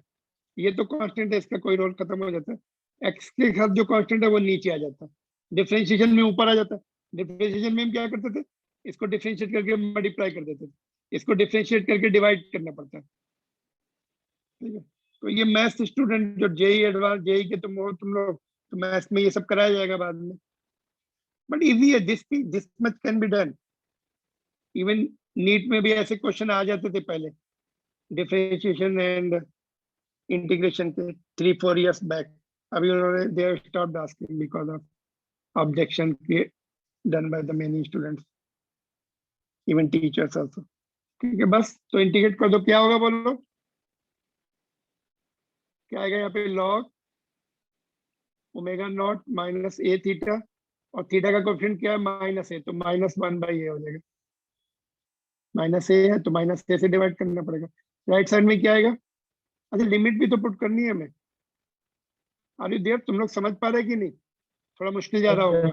ये तो कांस्टेंट है, इसका कोई रोल खत्म हो जाता है, x के साथ जो कांस्टेंट है वो नीचे आ जाता है, डिफरेंशिएशन में ऊपर आ जाता है। डिफरेंशिएशन में हम क्या करते थे, इसको डिफरेंशिएट करके मल्टीप्लाई कर देते थे, इसको डिफरेंशिएट करके डिवाइड करना पड़ता है, ठीक है। तो ये मैथ्स स्टूडेंट जो जेई एडवांस जेई के तुम हो, तुम लोग तो मैथ्स में ये सब कराया जाएगा बाद में, बट इजी है, this much can be done. Even NEET में भी ऐसे क्वेश्चन आ जाते थे पहले, डिफरेंशिएशन एंड इंटीग्रेशन के 3-4 इयर्स बैक, अभी उन्होंने they have stopped asking because of objection done by the many students, even teachers also, ठीक है। बस तो इंटीग्रेट कर दो, क्या होगा बोलो, क्या आएगा यहाँ पे log omega not minus A theta, और थीटा का कोएफिशिएंट क्या है माइनस ए, तो -1 बाई ए हो जाएगा, माइनस ए है तो माइनस ए से डिवाइड करना पड़ेगा। राइट साइड में क्या आएगा, अच्छा लिमिट भी तो पुट करनी है हमें, अरे देर तुम लोग समझ पा रहे कि नहीं, थोड़ा मुश्किल ज्यादा होगा,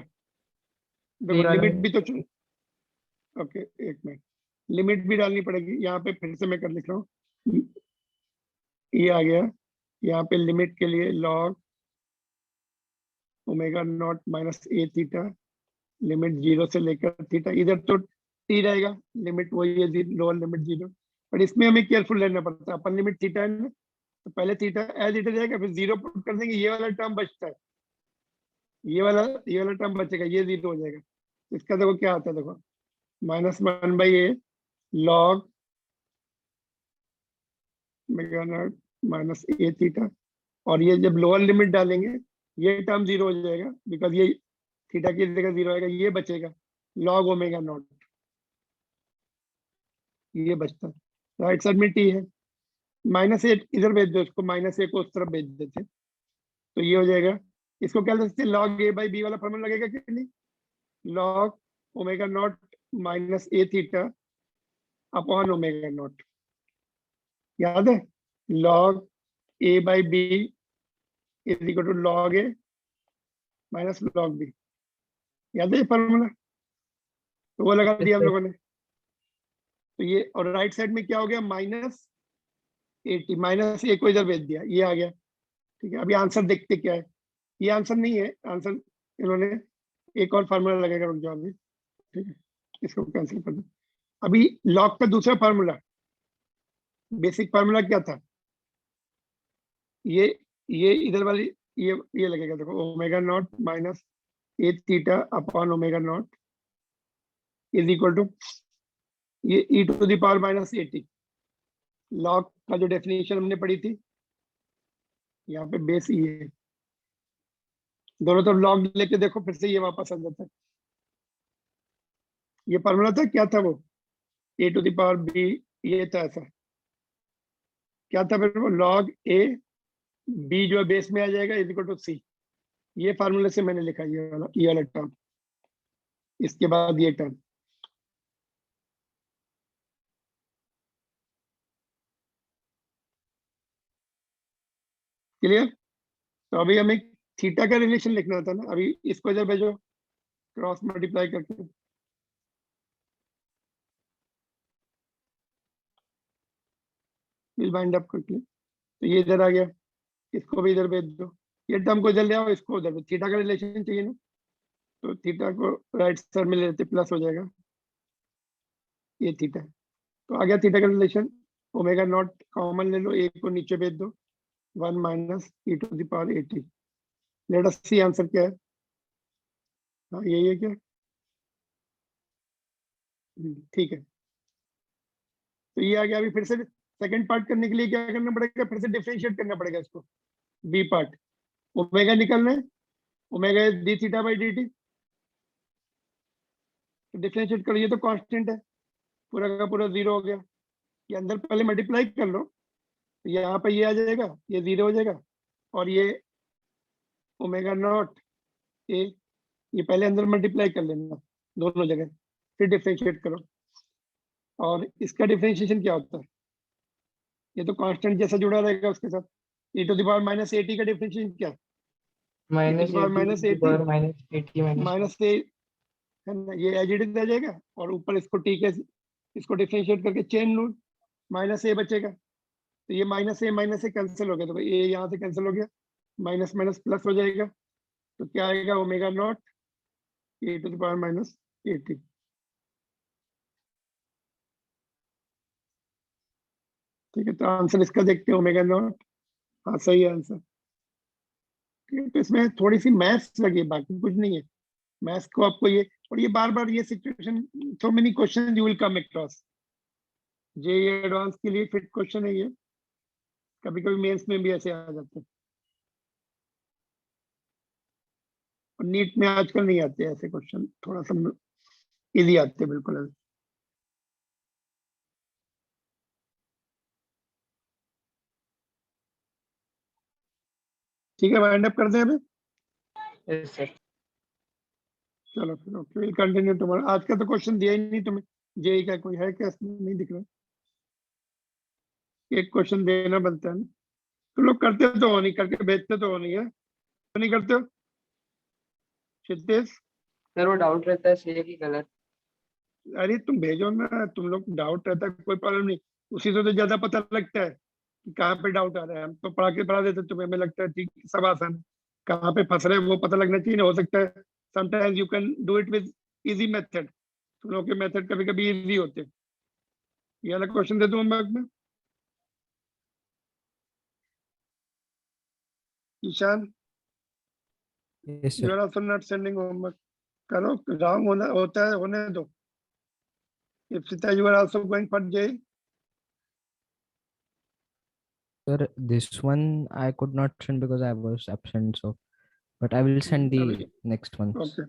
देखो लिमिट भी तो ओके एक मिनट, लिमिट भी डालनी पड़ेगी यहाँ पे, फिर से मैं कर लिख रहा हूँ, ये आ गया यहाँ पे लिमिट के लिए log omega not minus A theta, limit 0 से लेकर थीटा, इधर तो t रहेगा, लिमिट वही है लोअर लिमिट 0, बट इसमें हमें केयरफुल रहना पड़ता है, अपन लिमिट थीटा है ना, तो पहले थीटा एज इट जाएगा, फिर 0 पुट कर देंगे, ये वाला टर्म बचता है, ये वाला टर्म बचेगा, ये 0 हो जाएगा, इसका देखो क्या आता है, देखो -1 by A log omega not minus A theta, और ये जब लोअर लिमिट डालेंगे ये टर्म 0 हो जाएगा, बिकॉज ये थीटा की जगह 0 आएगा, ये बचेगा log ओमेगा नॉट, ये बचता है। राइट साइड में t है, -a इधर भेज दो, इसको -a को उस तरफ भेज देते, तो ये हो जाएगा, इसको क्या लिखते हैं log a बाई b वाला फॉर्मूला लगेगा कि नहीं, log omega not minus A theta upon omega not, याद है log a by b is equal to log a minus log b, याद है ये फॉर्मूला, तो वो लगा दिया हम लोगों ने, तो ये, और राइट साइड में क्या हो गया -80, माइनस ए को इधर भेज दिया, ये आ गया, ठीक है। अभी आंसर देखते क्या है, ये आंसर नहीं है, आंसर इन्होंने एक और फार्मूला लगेगा, रुक जाओ अभी, ठीक है, इसको कैंसिल कर दो। अभी लॉग का दूसरा फार्मूला, बेसिक फार्मूला क्या था, ये इधर वाली ये लगेगा, देखो omega not minus A theta upon omega not is equal to ये e to the power -80, log का जो डेफिनेशन हमने पढ़ी थी, यहाँ पे बेस e है, दोनों तरफ लॉग लेके देखो, फिर से ये वापस आ जाता है, ये फॉर्मूला था क्या था वो, a to the power b, ये था ऐसा, क्या था फिर वो log a b जो बेस में आ जाएगा इज इक्वल टू सी। ये फार्मूले से मैंने लिखा ये वाला टर्म, इसके बाद ये टर्म। क्लियर? तो अभी हमें थीटा का रिलेशन लिखना था ना, अभी इसको इधर भेजो क्रॉस मल्टीप्लाई करके। विल बाइंड अप करके, तो ये इधर आ गया, इसको भी इधर भेज दो। ये टर्म को इधर ले आओ, इसको उधर। थीटा का रिलेशन चाहिए ना, तो थीटा को राइट साइड में ले लेते, प्लस हो जाएगा ये थीटा। तो आ गया थीटा का रिलेशन। ओमेगा नॉट कॉमन ले लो, ए को नीचे भेज दो, 1 minus e to the power 80। Let us see answer क्या है। हाँ यही है क्या? ठीक है। तो ये आ गया। अभी फिर से सेकंड पार्ट करने के लिए क्या करना पड़ेगा, फिर से डिफरेंशिएट करना पड़ेगा इसको। बी पार्ट, ओमेगा निकलना है, omega is D theta by D T. Differentiate करो, ये तो कांस्टेंट है, पूरा का पूरा 0 हो गया। ये अंदर पहले मल्टीप्लाई कर लो, तो यहाँ पे ये आ जाएगा, ये 0 हो जाएगा, और ये ओमेगा नॉट ए, ये पहले अंदर मल्टीप्लाई कर लेना दोनों जगह, फिर डिफरेंशिएट करो। और इसका डिफरेंशिएशन क्या होता है, ये तो कांस्टेंट जैसा जुड़ा रहेगा उसके साथ। e to the power minus 80 का डिफरेंशिएशन क्या है? माइनस माइनस 80 80 माइनस माइनस से है ना, ये एज इट इज आ जाएगा, और ऊपर इसको टी के इसको डिफरेंशिएट करके चेन रूल, माइनस ए बचेगा। तो ये माइनस ए कैंसिल हो गया, तो ये यहाँ से कैंसिल हो गया, माइनस माइनस प्लस हो जाएगा। तो क्या आएगा, omega not A to the power minus 80। ठीक है, तो आंसर इसका देखते हैं, ओमेगा नॉट। हाँ सही है आंसर। ठीक है, तो इसमें थोड़ी सी मैथ्स लगी है, बाकी कुछ नहीं है। मैथ्स को आपको ये, और ये बार बार ये situation, so many question you will come across. J advance के लिए फिट क्वेश्चन है ये, कभी कभी मेंस में भी ऐसे आ जाते हैं, और नीट में आजकल नहीं आते ऐसे क्वेश्चन, थोड़ा सा इजी आते हैं बिल्कुल। ठीक है, वाइंड अप कर दें अभी। Yes sir. चलो फिर ओके, विल कंटिन्यू टुमारो। आज का तो क्वेश्चन दिया ही नहीं तुम्हें, जेई का कोई है क्या इसमें? नहीं दिख रहा। एक क्वेश्चन देना बनता है ना, तुम लोग करते तो हो नहीं, करके भेजते तो हो नहीं है, तो नहीं करते हो क्षितिज? सर वो डाउट रहता है सही कि गलत। अरे तुम भेजो ना, तुम लोग डाउट रहता है कोई प्रॉब्लम नहीं, उसी से तो ज्यादा पता लगता है कि कहाँ पे डाउट आ रहा है। हम तो पढ़ा देते, तुम्हें हमें लगता है ठीक सब आसान है, कहाँ पे फंस रहे हैं वो पता लगना चाहिए ना। हो सकता है sometimes you can do it with easy method, तुम लोग के मेथड कभी कभी इजी होते हैं। ये वाला क्वेश्चन दे दूं होमवर्क में, Ishan? Yes, you sir. Are also not sending homework. करो, रॉन्ग होता है होने दो। Ipsita, you are also going for JEE? Sir, this one I could not send because I was absent. So, but I will send the अभी next ones. Okay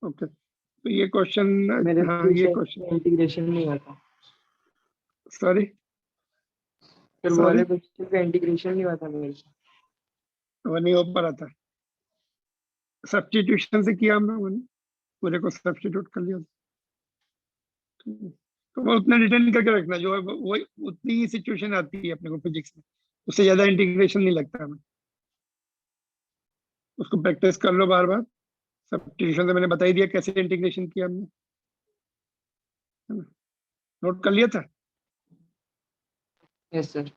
okay, तो ये question, मेरे हाँ ये क्वेश्चन, इंटीग्रेशन नहीं हुआ था सॉरी फिर वो वाले क्वेश्चन का इंटीग्रेशन नहीं हुआ था मेरे से। वो नहीं हो पा रहा था, सब्स्टिट्यूशन से किया हम लोगों ने, पूरे को सब्स्टिट्यूट कर लिया। तो वो उतना रिटर्न करके रखना जो है वो उतनी ही सिचुएशन आती है अपने को फिजिक्स में, उससे ज्यादा इंटीग्रेशन नहीं लगता हमें। उसको प्रैक्टिस कर लो बार बार। सब्स्टिट्यूशन से मैंने बता ही दिया कैसे इंटीग्रेशन किया हमने, नोट कर लिया था। Yes sir.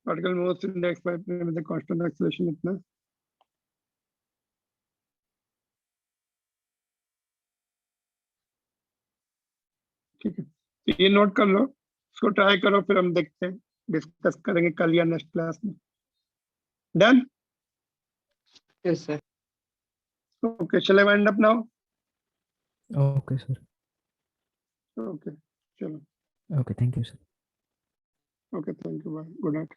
Particle most index bye constant acceleration इतना। ठीक है, तो ये नोट कर लो, इसको ट्राई करो, फिर हम देखते हैं, डिस्कस करेंगे कल या नेक्स्ट क्लास में। Done? Yes sir. Okay, shall I wind up now? Okay, sir. Okay चलो, Okay, thank you, sir. Okay thank you, bye, good night.